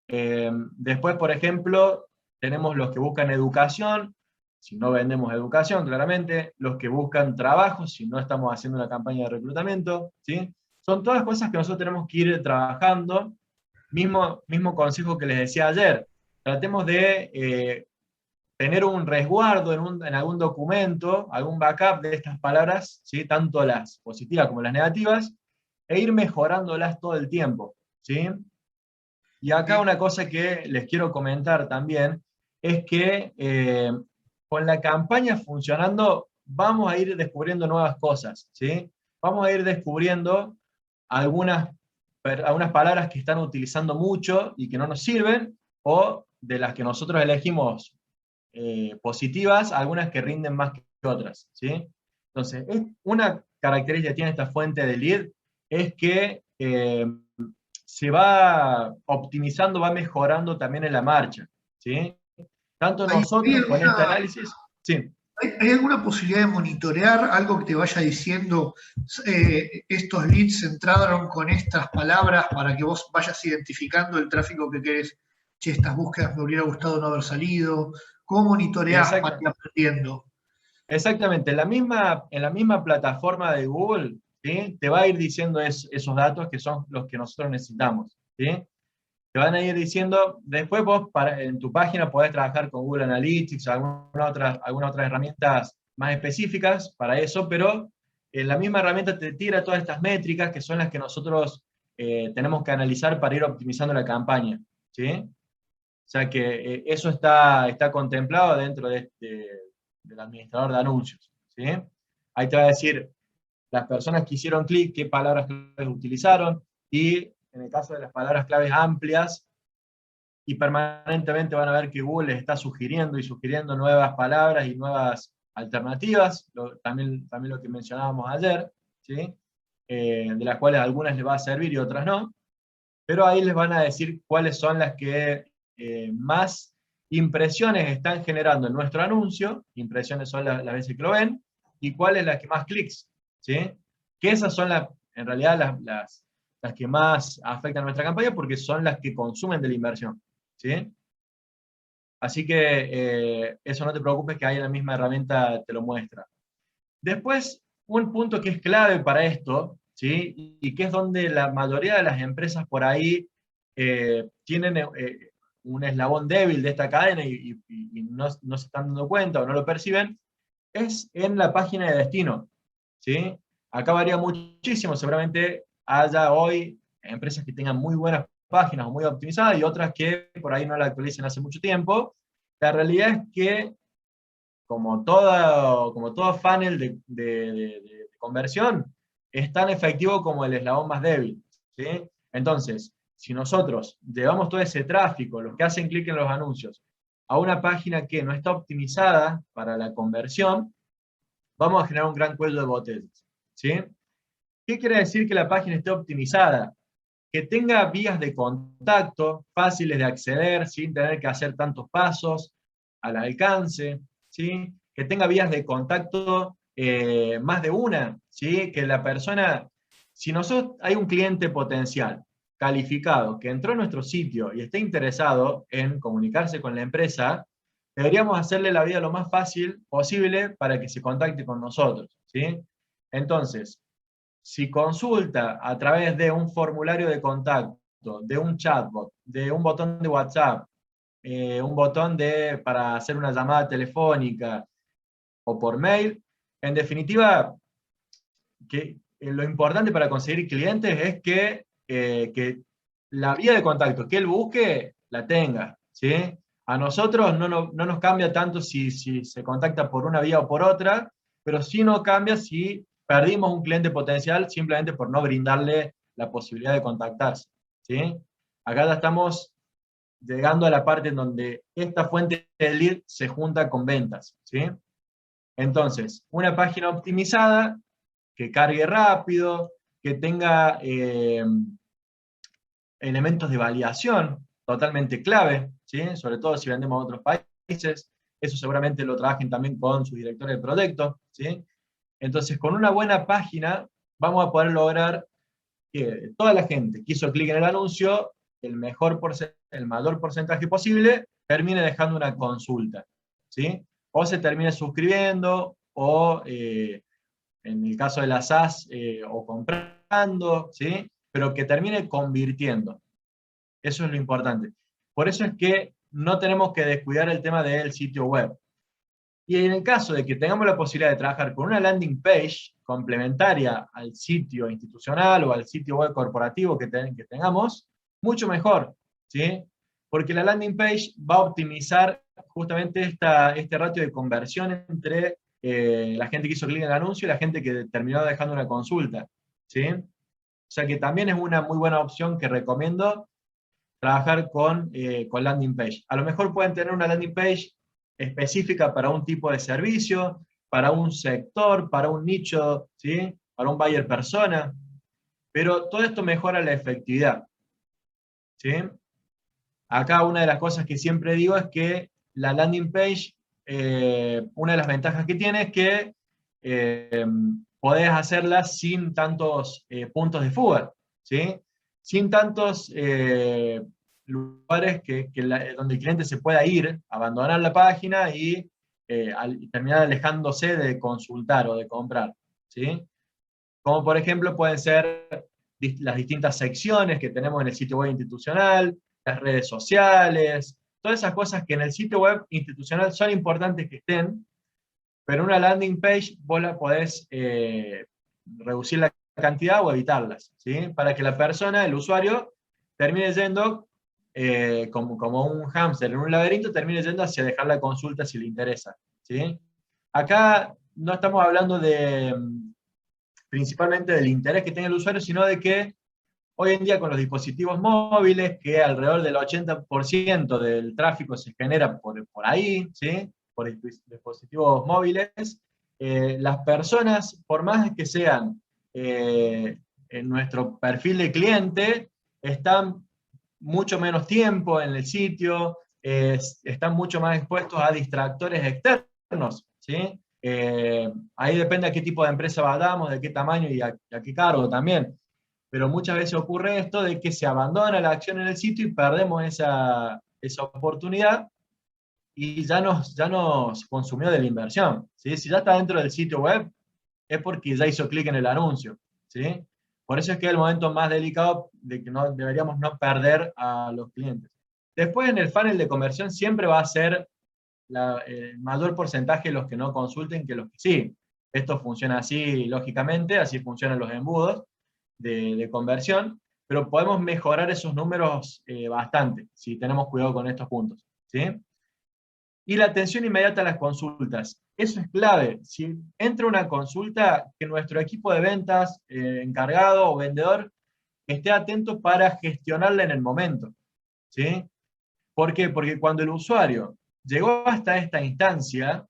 Después, por ejemplo, tenemos los que buscan educación, si no vendemos educación, claramente, los que buscan trabajo, si no estamos haciendo una campaña de reclutamiento, ¿sí? Son todas cosas que nosotros tenemos que ir trabajando. Mismo consejo que les decía ayer, tratemos de tener un resguardo en algún documento, algún backup de estas palabras, ¿sí? Tanto las positivas como las negativas, e ir mejorándolas todo el tiempo, ¿sí? Y acá una cosa que les quiero comentar también, es que con la campaña funcionando, vamos a ir descubriendo nuevas cosas, ¿sí? Vamos a ir descubriendo algunas palabras que están utilizando mucho y que no nos sirven, o de las que nosotros elegimos positivas, algunas que rinden más que otras, ¿sí? Entonces, una característica que tiene esta fuente de lead es que se va optimizando, va mejorando también en la marcha, ¿sí? Tanto nosotros con este análisis, sí. ¿Hay alguna posibilidad de monitorear algo que te vaya diciendo estos leads entraron con estas palabras para que vos vayas identificando el tráfico que querés? Che, estas búsquedas me hubiera gustado no haber salido. ¿Cómo monitoreás para ir aprendiendo? Exactamente, en la misma plataforma de Google, ¿sí? Te va a ir diciendo esos datos que son los que nosotros necesitamos, ¿sí? Te van a ir diciendo, después vos en tu página podés trabajar con Google Analytics, algunas otras herramientas más específicas para eso, pero en la misma herramienta te tira todas estas métricas que son las que nosotros tenemos que analizar para ir optimizando la campaña, ¿sí? O sea que eso está contemplado dentro del administrador de anuncios, ¿sí? Ahí te va a decir las personas que hicieron clic, qué palabras claves utilizaron, y en el caso de las palabras claves amplias, y permanentemente van a ver que Google les está sugiriendo y sugiriendo nuevas palabras y nuevas alternativas, también lo que mencionábamos ayer, ¿sí? De las cuales algunas les va a servir y otras no, pero ahí les van a decir cuáles son las que más impresiones están generando en nuestro anuncio, impresiones son las veces que lo ven, y cuáles las que más clics, ¿sí? Que esas son en realidad las que más afectan a nuestra campaña porque son las que consumen de la inversión, ¿sí? Así que eso no te preocupes, que ahí en la misma herramienta te lo muestra. Después, un punto que es clave para esto, ¿sí? Y que es donde la mayoría de las empresas por ahí tienen un eslabón débil de esta cadena y no se están dando cuenta o no lo perciben, es en la página de destino, ¿sí? Acá varía muchísimo, seguramente haya hoy empresas que tengan muy buenas páginas o muy optimizadas y otras que por ahí no la actualicen hace mucho tiempo. La realidad es que como todo funnel de conversión, es tan efectivo como el eslabón más débil, ¿sí? Entonces, si nosotros llevamos todo ese tráfico, los que hacen clic en los anuncios, a una página que no está optimizada para la conversión, vamos a generar un gran cuello de botellas, ¿sí? ¿Qué quiere decir que la página esté optimizada? Que tenga vías de contacto fáciles de acceder sin tener que hacer tantos pasos al alcance, ¿sí? Que tenga vías de contacto más de una, ¿sí? Que la persona, si nosotros hay un cliente potencial calificado que entró a nuestro sitio y está interesado en comunicarse con la empresa, deberíamos hacerle la vida lo más fácil posible para que se contacte con nosotros, ¿sí? Entonces, si consulta a través de un formulario de contacto, de un chatbot, de un botón de WhatsApp, un botón para hacer una llamada telefónica o por mail, en definitiva, lo importante para conseguir clientes es que la vía de contacto que él busque, la tenga, ¿sí? A nosotros no nos cambia tanto si se contacta por una vía o por otra, pero sí nos cambia si perdimos un cliente potencial simplemente por no brindarle la posibilidad de contactarse, ¿sí? Acá ya estamos llegando a la parte en donde esta fuente de lead se junta con ventas, ¿sí? Entonces, una página optimizada, que cargue rápido, que tenga elementos de validación totalmente clave, ¿sí? Sobre todo si vendemos a otros países, eso seguramente lo trabajen también con sus directores de proyecto, ¿sí? Entonces, con una buena página vamos a poder lograr que toda la gente que hizo clic en el anuncio, el mayor porcentaje posible, termine dejando una consulta, ¿sí? O se termine suscribiendo, o en el caso de la SaaS, o comprando, ¿sí? Pero que termine convirtiendo. Eso es lo importante. Por eso es que no tenemos que descuidar el tema del sitio web. Y en el caso de que tengamos la posibilidad de trabajar con una landing page complementaria al sitio institucional o al sitio web corporativo que tengamos, mucho mejor, ¿sí? Porque la landing page va a optimizar justamente este ratio de conversión entre la gente que hizo clic en el anuncio y la gente que terminó dejando una consulta, ¿sí? O sea que también es una muy buena opción que recomiendo trabajar con landing page. A lo mejor pueden tener una landing page específica para un tipo de servicio, para un sector, para un nicho, ¿sí? Para un buyer persona, pero todo esto mejora la efectividad, ¿sí? Acá una de las cosas que siempre digo es que la landing page, una de las ventajas que tiene es que podés hacerla sin tantos puntos de fuga, ¿sí? Sin tantos lugares donde el cliente se pueda ir, abandonar la página y terminar alejándose de consultar o de comprar, ¿sí? Como por ejemplo pueden ser las distintas secciones que tenemos en el sitio web institucional, las redes sociales, todas esas cosas que en el sitio web institucional son importantes que estén, pero en una landing page vos la podés reducir la cantidad o evitarlas, ¿sí? Para que la persona, el usuario, termine yendo como un hámster en un laberinto, termine yendo hacia dejar la consulta si le interesa, ¿sí? Acá no estamos hablando principalmente del interés que tenga el usuario, sino de que hoy en día con los dispositivos móviles, que alrededor del 80% del tráfico se genera por ahí, ¿sí? Por dispositivos móviles, las personas, por más que sean en nuestro perfil de cliente, están mucho menos tiempo en el sitio, están mucho más expuestos a distractores externos, ¿sí? Ahí depende a qué tipo de empresa vayamos, de qué tamaño y a qué cargo también. Pero muchas veces ocurre esto de que se abandona la acción en el sitio y perdemos esa oportunidad y ya nos consumió de la inversión, ¿sí? Si ya está dentro del sitio web, es porque ya hizo clic en el anuncio, ¿sí? Por eso es que es el momento más delicado de que deberíamos no perder a los clientes. Después en el funnel de conversión siempre va a ser el mayor porcentaje de los que no consulten que los que sí. Esto funciona así lógicamente, así funcionan los embudos de conversión, pero podemos mejorar esos números bastante si tenemos cuidado con estos puntos, ¿sí? Y la atención inmediata a las consultas. Eso es clave. Si entra una consulta, que nuestro equipo de ventas, encargado o vendedor, esté atento para gestionarla en el momento, ¿sí? ¿Por qué? Porque cuando el usuario llegó hasta esta instancia,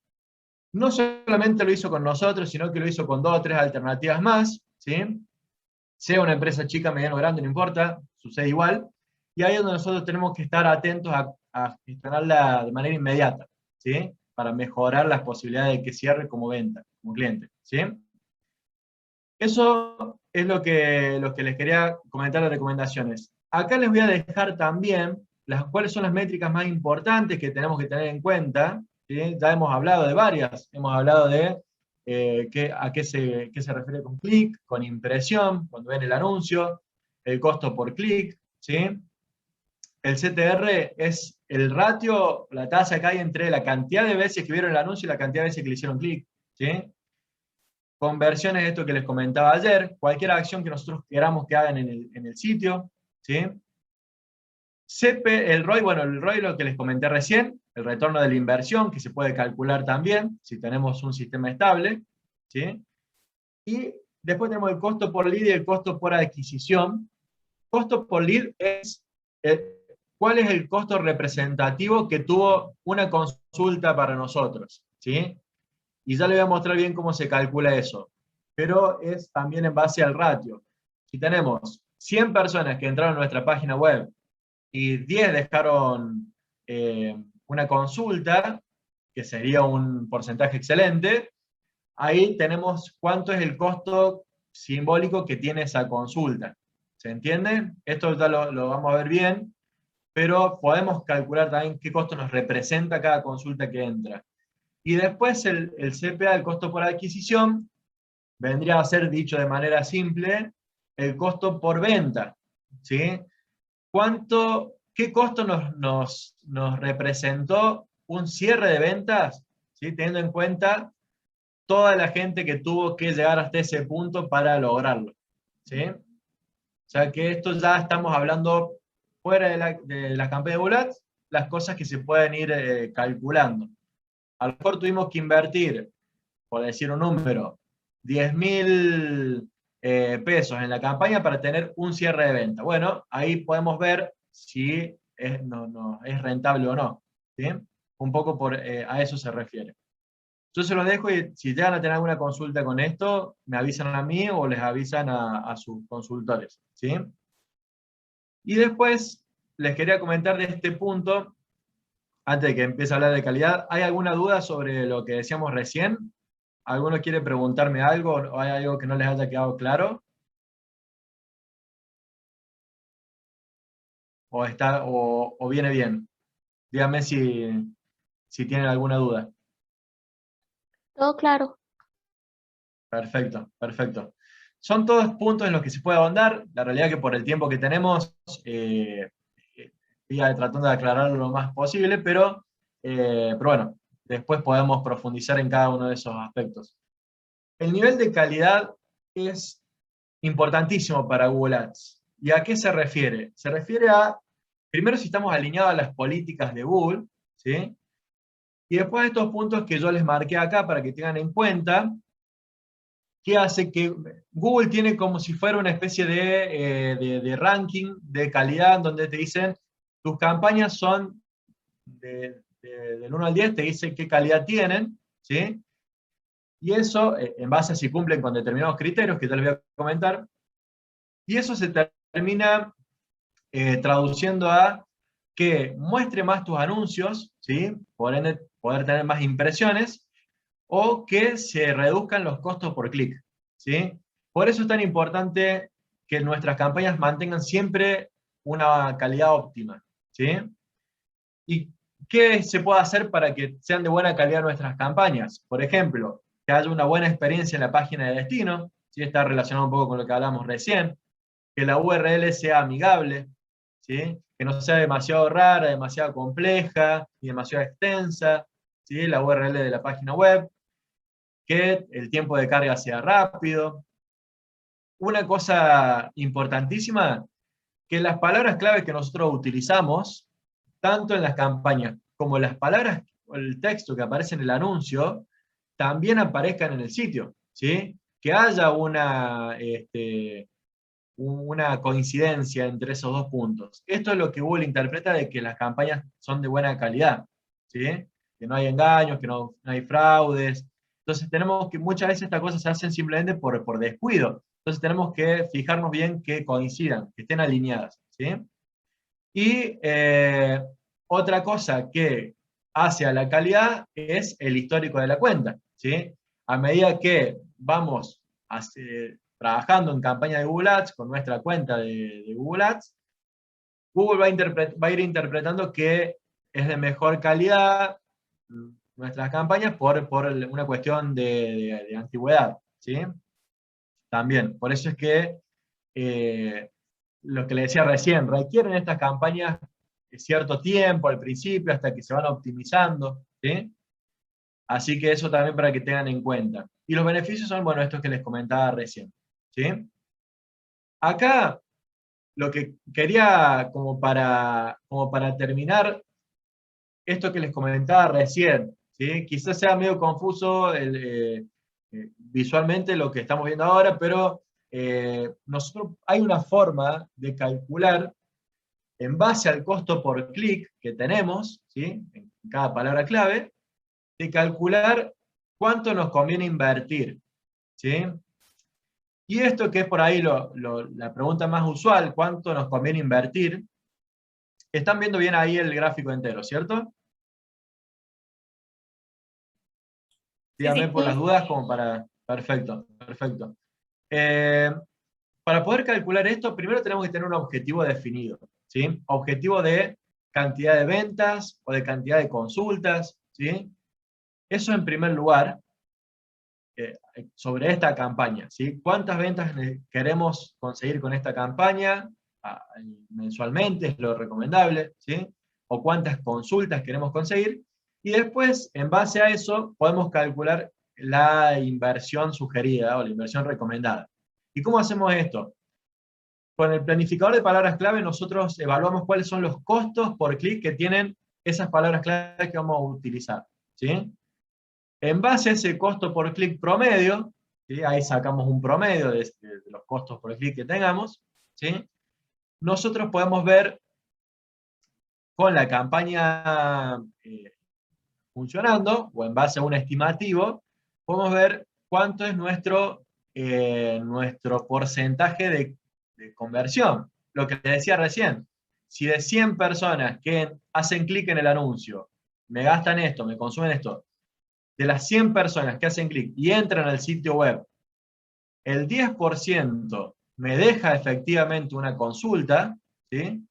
no solamente lo hizo con nosotros, sino que lo hizo con 2 o 3 alternativas más, ¿sí? Sea una empresa chica, mediana o grande, no importa, sucede igual. Y ahí es donde nosotros tenemos que estar atentos a gestionarla de manera inmediata, ¿sí? Para mejorar las posibilidades de que cierre como venta, como cliente, ¿sí? Eso es lo que les quería comentar de recomendaciones. Acá les voy a dejar también cuáles son las métricas más importantes que tenemos que tener en cuenta, ¿sí? Ya hemos hablado de varias, hemos hablado de a qué se refiere con clic, con impresión, cuando ven el anuncio, el costo por clic, ¿sí? El CTR es el ratio, la tasa que hay entre la cantidad de veces que vieron el anuncio y la cantidad de veces que le hicieron clic, ¿sí? Conversiones, esto que les comentaba ayer, cualquier acción que nosotros queramos que hagan en el sitio, ¿sí? El ROI, bueno, el ROI lo que les comenté recién, el retorno de la inversión, que se puede calcular también, si tenemos un sistema estable, ¿sí? Y después tenemos el costo por lead y el costo por adquisición. Costo por lead es cuál es el costo representativo que tuvo una consulta para nosotros, ¿sí? Y ya les voy a mostrar bien cómo se calcula eso. Pero es también en base al ratio. Si tenemos 100 personas que entraron a nuestra página web y 10 dejaron una consulta, que sería un porcentaje excelente, ahí tenemos cuánto es el costo simbólico que tiene esa consulta. ¿Se entiende? Esto ya lo vamos a ver bien, pero podemos calcular también qué costo nos representa cada consulta que entra. Y después el CPA, el costo por adquisición, vendría a ser, dicho de manera simple, el costo por venta, ¿sí? ¿Qué costo nos representó un cierre de ventas, ¿sí? Teniendo en cuenta toda la gente que tuvo que llegar hasta ese punto para lograrlo, ¿sí? O sea que esto ya estamos hablando fuera de la campaña de Google Ads, las cosas que se pueden ir calculando. A lo mejor tuvimos que invertir, por decir un número, 10.000 pesos en la campaña para tener un cierre de venta. Bueno, ahí podemos ver si es rentable o no, ¿sí? Un poco a eso se refiere. Yo se los dejo y si llegan a tener alguna consulta con esto, me avisan a mí o les avisan a sus consultores, ¿sí? Y después les quería comentar de este punto, antes de que empiece a hablar de calidad. ¿Hay alguna duda sobre lo que decíamos recién? ¿Alguno quiere preguntarme algo o hay algo que no les haya quedado claro? ¿O viene bien? Díganme si tienen alguna duda. Todo claro. Perfecto, perfecto. Son todos puntos en los que se puede ahondar. La realidad es que por el tiempo que tenemos, tratando de aclararlo lo más posible, pero bueno, después podemos profundizar en cada uno de esos aspectos. El nivel de calidad es importantísimo para Google Ads. ¿Y a qué se refiere? Se refiere a, primero, si estamos alineados a las políticas de Google, ¿sí? Y después estos puntos que yo les marqué acá para que tengan en cuenta, que hace que Google tiene como si fuera una especie de ranking de calidad, donde te dicen, tus campañas son del 1 al 10, te dice qué calidad tienen, ¿sí? Y eso, en base a si cumplen con determinados criterios, que ya les voy a comentar, y eso se termina traduciendo a que muestre más tus anuncios, ¿sí? Por ende, poder tener más impresiones, o que se reduzcan los costos por clic, ¿sí? Por eso es tan importante que nuestras campañas mantengan siempre una calidad óptima, ¿sí? ¿Y qué se puede hacer para que sean de buena calidad nuestras campañas? Por ejemplo, que haya una buena experiencia en la página de destino, ¿sí? Está relacionado un poco con lo que hablamos recién, que la URL sea amigable, ¿sí? Que no sea demasiado rara, demasiado compleja, ni demasiado extensa, ¿sí? La URL de la página web, que el tiempo de carga sea rápido. Una cosa importantísima, que las palabras clave que nosotros utilizamos, tanto en las campañas como las palabras el texto que aparece en el anuncio también aparezcan en el sitio, ¿sí? Que haya una coincidencia entre esos dos puntos. Esto es lo que Google interpreta de que las campañas son de buena calidad, ¿sí? Que no hay engaños, que no hay fraudes. Entonces tenemos que, muchas veces estas cosas se hacen simplemente por descuido. Entonces tenemos que fijarnos bien que coincidan, que estén alineadas, ¿sí? Y otra cosa que hace a la calidad es el histórico de la cuenta, ¿sí? A medida que vamos trabajando en campaña de Google Ads, con nuestra cuenta de Google Ads, Google va a ir interpretando que es de mejor calidad nuestras campañas por una cuestión de antigüedad, ¿sí? También, por eso es que lo que le decía recién, requieren estas campañas cierto tiempo al principio hasta que se van optimizando, ¿sí? Así que eso también para que tengan en cuenta. Y los beneficios son, bueno, estos que les comentaba recién, ¿sí? Acá, lo que quería, como para terminar, esto que les comentaba recién, ¿sí? Quizás sea medio confuso visualmente lo que estamos viendo ahora, pero hay una forma de calcular en base al costo por clic que tenemos, ¿sí? En cada palabra clave, de calcular cuánto nos conviene invertir, ¿sí? Y esto que es por ahí la pregunta más usual, ¿cuánto nos conviene invertir? Están viendo bien ahí el gráfico entero, ¿cierto? Díganme sí. por las dudas como para... Perfecto, perfecto. Para poder calcular esto, primero tenemos que tener un objetivo definido, ¿sí? Objetivo de cantidad de ventas o de cantidad de consultas, ¿sí? Eso en primer lugar, sobre esta campaña, ¿sí? ¿Cuántas ventas queremos conseguir con esta campaña? Mensualmente es lo recomendable, ¿sí? O cuántas consultas queremos conseguir. Y después, en base a eso, podemos calcular la inversión sugerida o la inversión recomendada. ¿Y cómo hacemos esto? Con el planificador de palabras clave nosotros evaluamos cuáles son los costos por clic que tienen esas palabras clave que vamos a utilizar, ¿sí? En base a ese costo por clic promedio, ¿sí? Ahí sacamos un promedio de los costos por clic que tengamos, ¿sí? Nosotros podemos ver con la campaña funcionando, o en base a un estimativo, podemos ver cuánto es nuestro porcentaje de conversión. Lo que te decía recién, si de 100 personas que hacen clic en el anuncio, me gastan esto, me consumen esto, de las 100 personas que hacen clic y entran al sitio web, el 10% me deja efectivamente una consulta, ¿sí?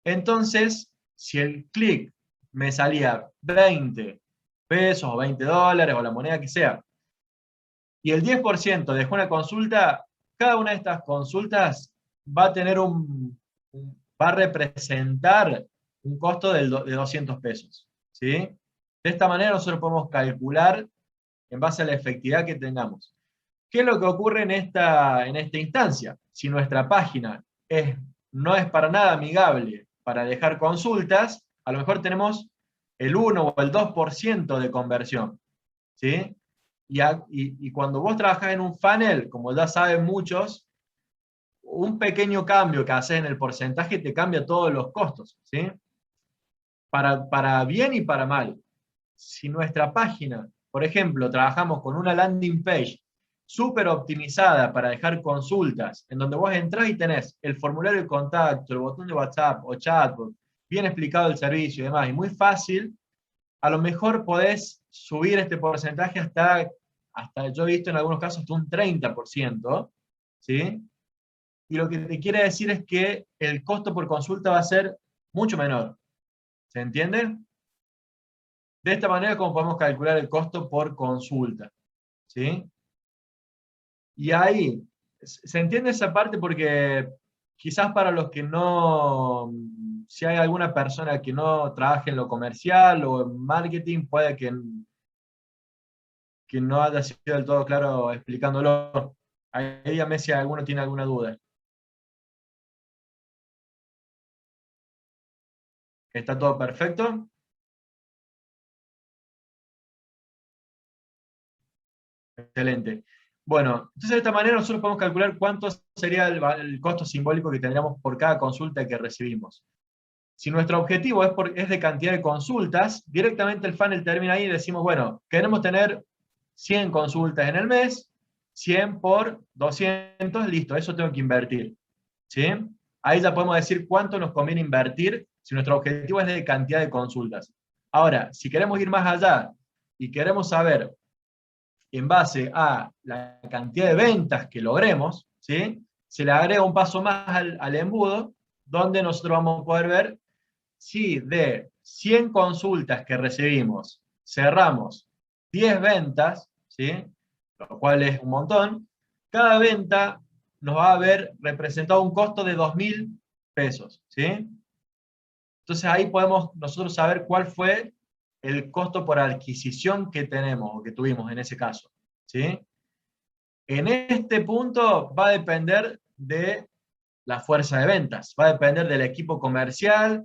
Entonces, si el clic me salía 20 pesos o 20 dólares o la moneda que sea, y el 10% dejó una consulta, cada una de estas consultas va a tener va a representar un costo de 200 pesos, ¿sí? De esta manera nosotros podemos calcular en base a la efectividad que tengamos. ¿Qué es lo que ocurre en esta instancia? Si nuestra página no es para nada amigable para dejar consultas, a lo mejor tenemos el 1 o el 2% de conversión, ¿sí? Y cuando vos trabajás en un funnel, como ya saben muchos, un pequeño cambio que haces en el porcentaje te cambia todos los costos, ¿sí? Para bien y para mal. Si nuestra página, por ejemplo, trabajamos con una landing page súper optimizada para dejar consultas, en donde vos entrás y tenés el formulario de contacto, el botón de WhatsApp o chatbot, bien explicado el servicio y demás, y muy fácil, a lo mejor podés subir este porcentaje hasta yo he visto en algunos casos, hasta un 30%, ¿sí? Y lo que te quiere decir es que el costo por consulta va a ser mucho menor. ¿Se entiende? De esta manera es como podemos calcular el costo por consulta, ¿sí? Y ahí, ¿se entiende esa parte? Porque quizás para los que no, si hay alguna persona que no trabaje en lo comercial o en marketing, puede que no haya sido del todo claro explicándolo. Ahí dígame si alguno tiene alguna duda. ¿Está todo perfecto? Excelente. Bueno, entonces de esta manera nosotros podemos calcular cuánto sería el costo simbólico que tendríamos por cada consulta que recibimos. Si nuestro objetivo es de cantidad de consultas, directamente el funnel termina ahí y decimos, bueno, queremos tener 100 consultas en el mes, 100 por 200, listo, eso tengo que invertir. ¿Sí? Ahí ya podemos decir cuánto nos conviene invertir si nuestro objetivo es de cantidad de consultas. Ahora, si queremos ir más allá y queremos saber, en base a la cantidad de ventas que logremos, ¿sí? Se le agrega un paso más al embudo, donde nosotros vamos a poder ver si de 100 consultas que recibimos, cerramos 10 ventas, ¿sí? Lo cual es un montón, cada venta nos va a haber representado un costo de 2.000 pesos, ¿sí? Entonces ahí podemos nosotros saber cuál fue el costo por adquisición que tenemos, o que tuvimos en ese caso, ¿sí? En este punto va a depender de la fuerza de ventas, va a depender del equipo comercial,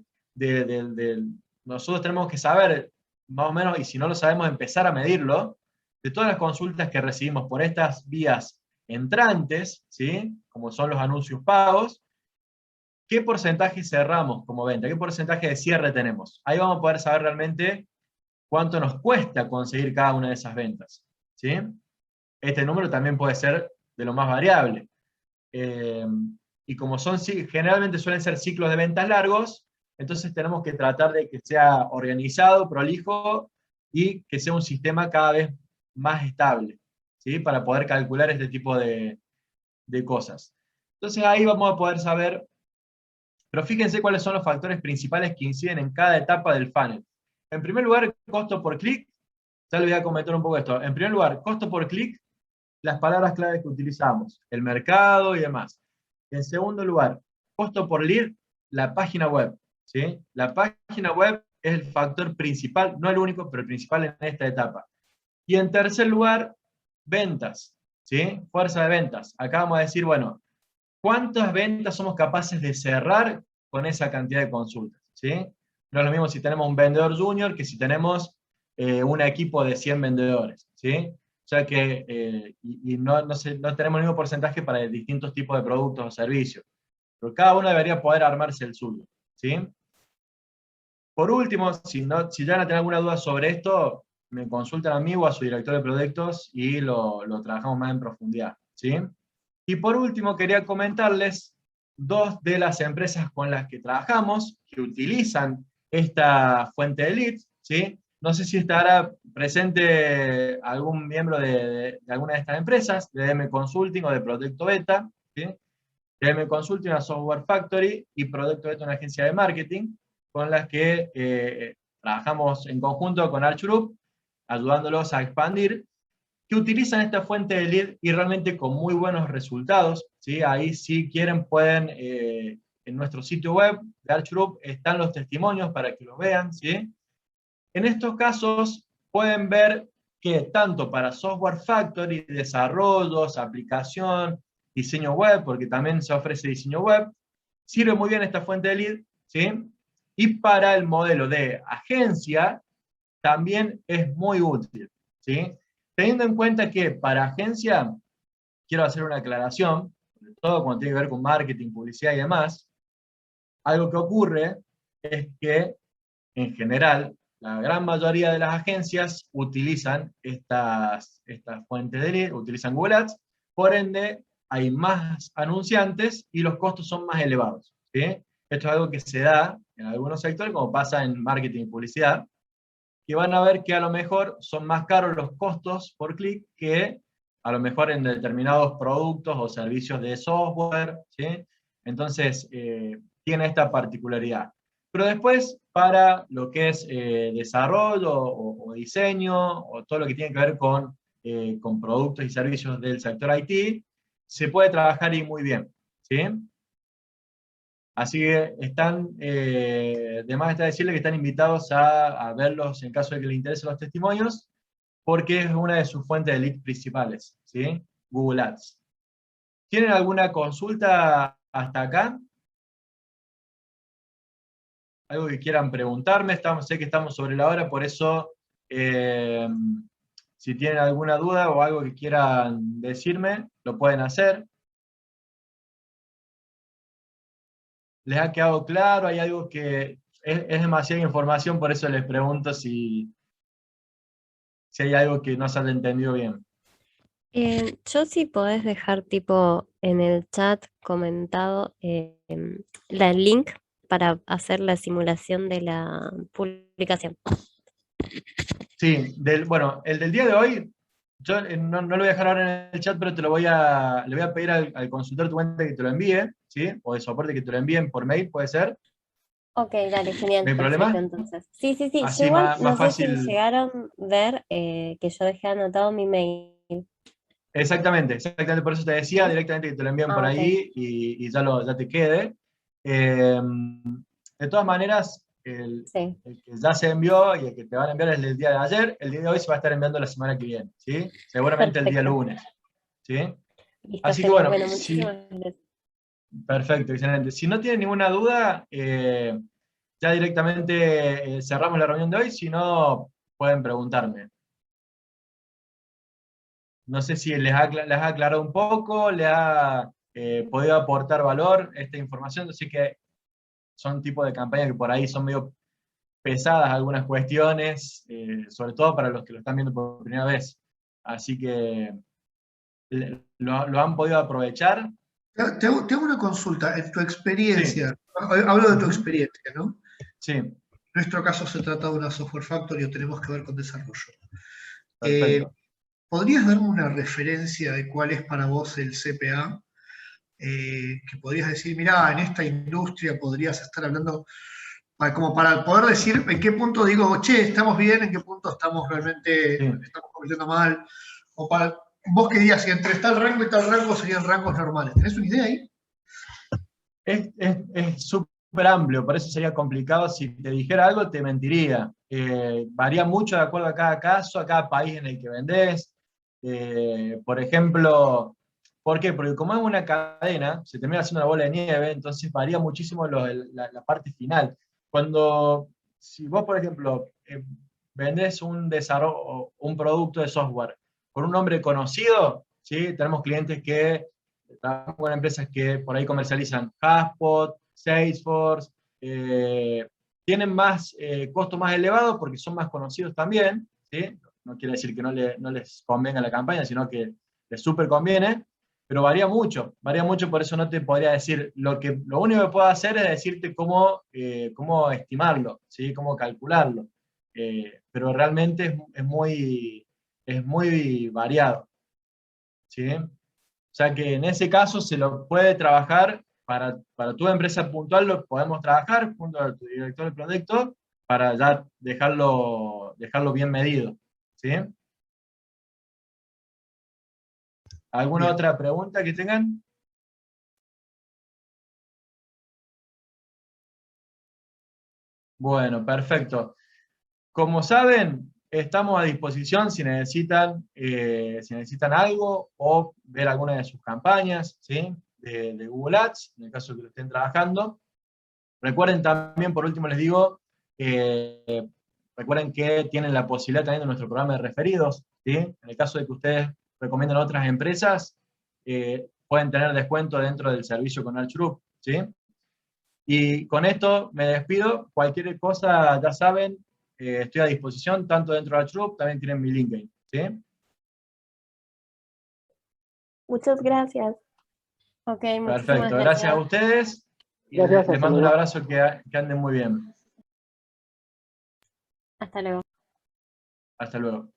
nosotros tenemos que saber, más o menos, y si no lo sabemos, empezar a medirlo, de todas las consultas que recibimos por estas vías entrantes, ¿sí? Como son los anuncios pagos, ¿qué porcentaje cerramos como venta? ¿Qué porcentaje de cierre tenemos? Ahí vamos a poder saber realmente cuánto nos cuesta conseguir cada una de esas ventas, ¿sí? Este número también puede ser de lo más variable. Y como generalmente suelen ser ciclos de ventas largos, entonces tenemos que tratar de que sea organizado, prolijo, y que sea un sistema cada vez más estable, ¿sí? Para poder calcular este tipo de cosas. Entonces ahí vamos a poder saber, pero fíjense cuáles son los factores principales que inciden en cada etapa del funnel. En primer lugar, costo por clic. Ya les voy a comentar un poco esto. En primer lugar, costo por clic, las palabras claves que utilizamos, el mercado y demás. En segundo lugar, costo por lead, la página web, ¿sí? La página web es el factor principal, no el único, pero el principal en esta etapa. Y en tercer lugar, ventas, ¿sí? Fuerza de ventas. Acá vamos a decir, bueno, ¿cuántas ventas somos capaces de cerrar con esa cantidad de consultas? ¿Sí? No es lo mismo si tenemos un vendedor junior que si tenemos un equipo de 100 vendedores, ¿sí? O sea que no tenemos el mismo porcentaje para distintos tipos de productos o servicios, pero cada uno debería poder armarse el suyo, ¿sí? Por último, si ya no tienen alguna duda sobre esto, me consultan a mí o a su director de proyectos y lo trabajamos más en profundidad, ¿sí? Y por último, quería comentarles dos de las empresas con las que trabajamos, que utilizan esta fuente de leads, ¿sí? No sé si estará presente algún miembro de alguna de estas empresas, de DM Consulting o de Proyecto Beta, ¿sí? DM Consulting, una Software Factory, y Proyecto Beta, una agencia de marketing, con las que trabajamos en conjunto con Arch Group, ayudándolos a expandir, que utilizan esta fuente de lead y realmente con muy buenos resultados, ¿sí? Ahí si quieren pueden, en nuestro sitio web de Arch Group están los testimonios para que los vean, ¿sí? En estos casos pueden ver que tanto para Software Factory, desarrollos, aplicación, diseño web, porque también se ofrece diseño web, sirve muy bien esta fuente de lead, ¿sí? Y para el modelo de agencia también es muy útil, ¿sí? Teniendo en cuenta que para agencia, quiero hacer una aclaración, sobre todo cuando tiene que ver con marketing, publicidad y demás, algo que ocurre es que, en general, la gran mayoría de las agencias utilizan estas fuentes de lead, utilizan Google Ads, por ende hay más anunciantes y los costos son más elevados, ¿sí? Esto es algo que se da en algunos sectores, como pasa en marketing y publicidad, que van a ver que a lo mejor son más caros los costos por clic que a lo mejor en determinados productos o servicios de software, ¿sí? Entonces, tiene esta particularidad. Pero después, para lo que es desarrollo o diseño, o todo lo que tiene que ver con productos y servicios del sector IT, se puede trabajar y muy bien, ¿sí? Así que de más está decirle que están invitados a verlos en caso de que les interesen los testimonios, porque es una de sus fuentes de lead principales, ¿sí? Google Ads. ¿Tienen alguna consulta hasta acá? ¿Algo que quieran preguntarme? Sé que estamos sobre la hora, por eso si tienen alguna duda o algo que quieran decirme, lo pueden hacer. ¿Les ha quedado claro? ¿Hay algo que es demasiada información, por eso les pregunto si hay algo que no se haya entendido bien? Yo sí podés dejar tipo en el chat comentado el link para hacer la simulación de la publicación. Sí, bueno, el del día de hoy, yo no lo voy a dejar ahora en el chat, pero le voy a pedir al consultor tu cuenta que te lo envíe, ¿sí? O de soporte que te lo envíen por mail, puede ser. Ok, dale, genial, ¿No hay perfecto, problema? entonces. Sí, yo Así igual más no sé si fácil. llegaron a ver que yo dejé anotado mi mail. Exactamente, por eso te decía ¿Sí? directamente que te lo envíen por Ah, ok, ahí y ya te quede. De todas maneras, sí, el que ya se envió y el que te van a enviar es el del día de ayer, el día de hoy se va a estar enviando la semana que viene, ¿sí? Seguramente el día perfecto. lunes, ¿sí? Listo, Así que genial. bueno, Bueno, sí, muchísimas gracias. perfecto, excelente. Si no tienen ninguna duda, ya directamente cerramos la reunión de hoy, si no, pueden preguntarme. No sé si les ha aclarado un poco, les ha podido aportar valor esta información. Yo sé que son tipos de campañas que por ahí son medio pesadas algunas cuestiones, sobre todo para los que lo están viendo por primera vez. Así que lo han podido aprovechar. Te hago una consulta. En tu Sí. experiencia, hablo de tu Ujú. experiencia, ¿no? Sí, En nuestro caso se trata de una software factory o tenemos que ver con desarrollo. perfecto. ¿Podrías darme una referencia de cuál es para vos el CPA? Que podrías decir, mirá, en esta industria podrías estar hablando, como para poder decir en qué punto digo, che, estamos bien, en qué punto estamos realmente, Sí. estamos convirtiendo mal, o para vos que digas, si entre tal rango y tal rango serían rangos normales. ¿Tenés una idea ahí? Es súper amplio, por eso sería complicado. Si te dijera algo, te mentiría. Varía mucho de acuerdo a cada caso, a cada país en el que vendés. Por ejemplo, ¿por qué? Porque como es una cadena, se termina haciendo una bola de nieve, entonces varía muchísimo la parte final. Si vos, por ejemplo, vendés un producto de software con un nombre conocido, ¿sí? Tenemos clientes que trabajo con empresas que por ahí comercializan HubSpot, Salesforce, tienen más costos más elevados porque son más conocidos también, ¿sí? No quiere decir que no les convenga la campaña, sino que les súper conviene, pero varía mucho, por eso no te podría decir. Lo único que puedo hacer es decirte cómo estimarlo, ¿sí? Cómo calcularlo, pero realmente es muy variado, ¿sí? O sea que en ese caso se lo puede trabajar para tu empresa puntual, lo podemos trabajar junto a tu director de proyecto para ya dejarlo bien medido, ¿sí? ¿Alguna Bien. otra pregunta que tengan? Bueno, perfecto. Como saben, estamos a disposición si necesitan algo o ver alguna de sus campañas, ¿sí? De Google Ads, en el caso de que lo estén trabajando. Recuerden también, por último les digo, recuerden que tienen la posibilidad también de nuestro programa de referidos, ¿sí? En el caso de que ustedes recomienden a otras empresas, pueden tener descuento dentro del servicio con Arch Group, ¿sí? Y con esto me despido. Cualquier cosa, ya saben, estoy a disposición, tanto dentro de Arch Group, también tienen mi LinkedIn, ¿sí? Muchas gracias. Ok, muchísimas Perfecto, gracias a gracias. ustedes y Gracias, les hasta mando un luego. abrazo, que anden muy bien. Hasta luego. Hasta luego.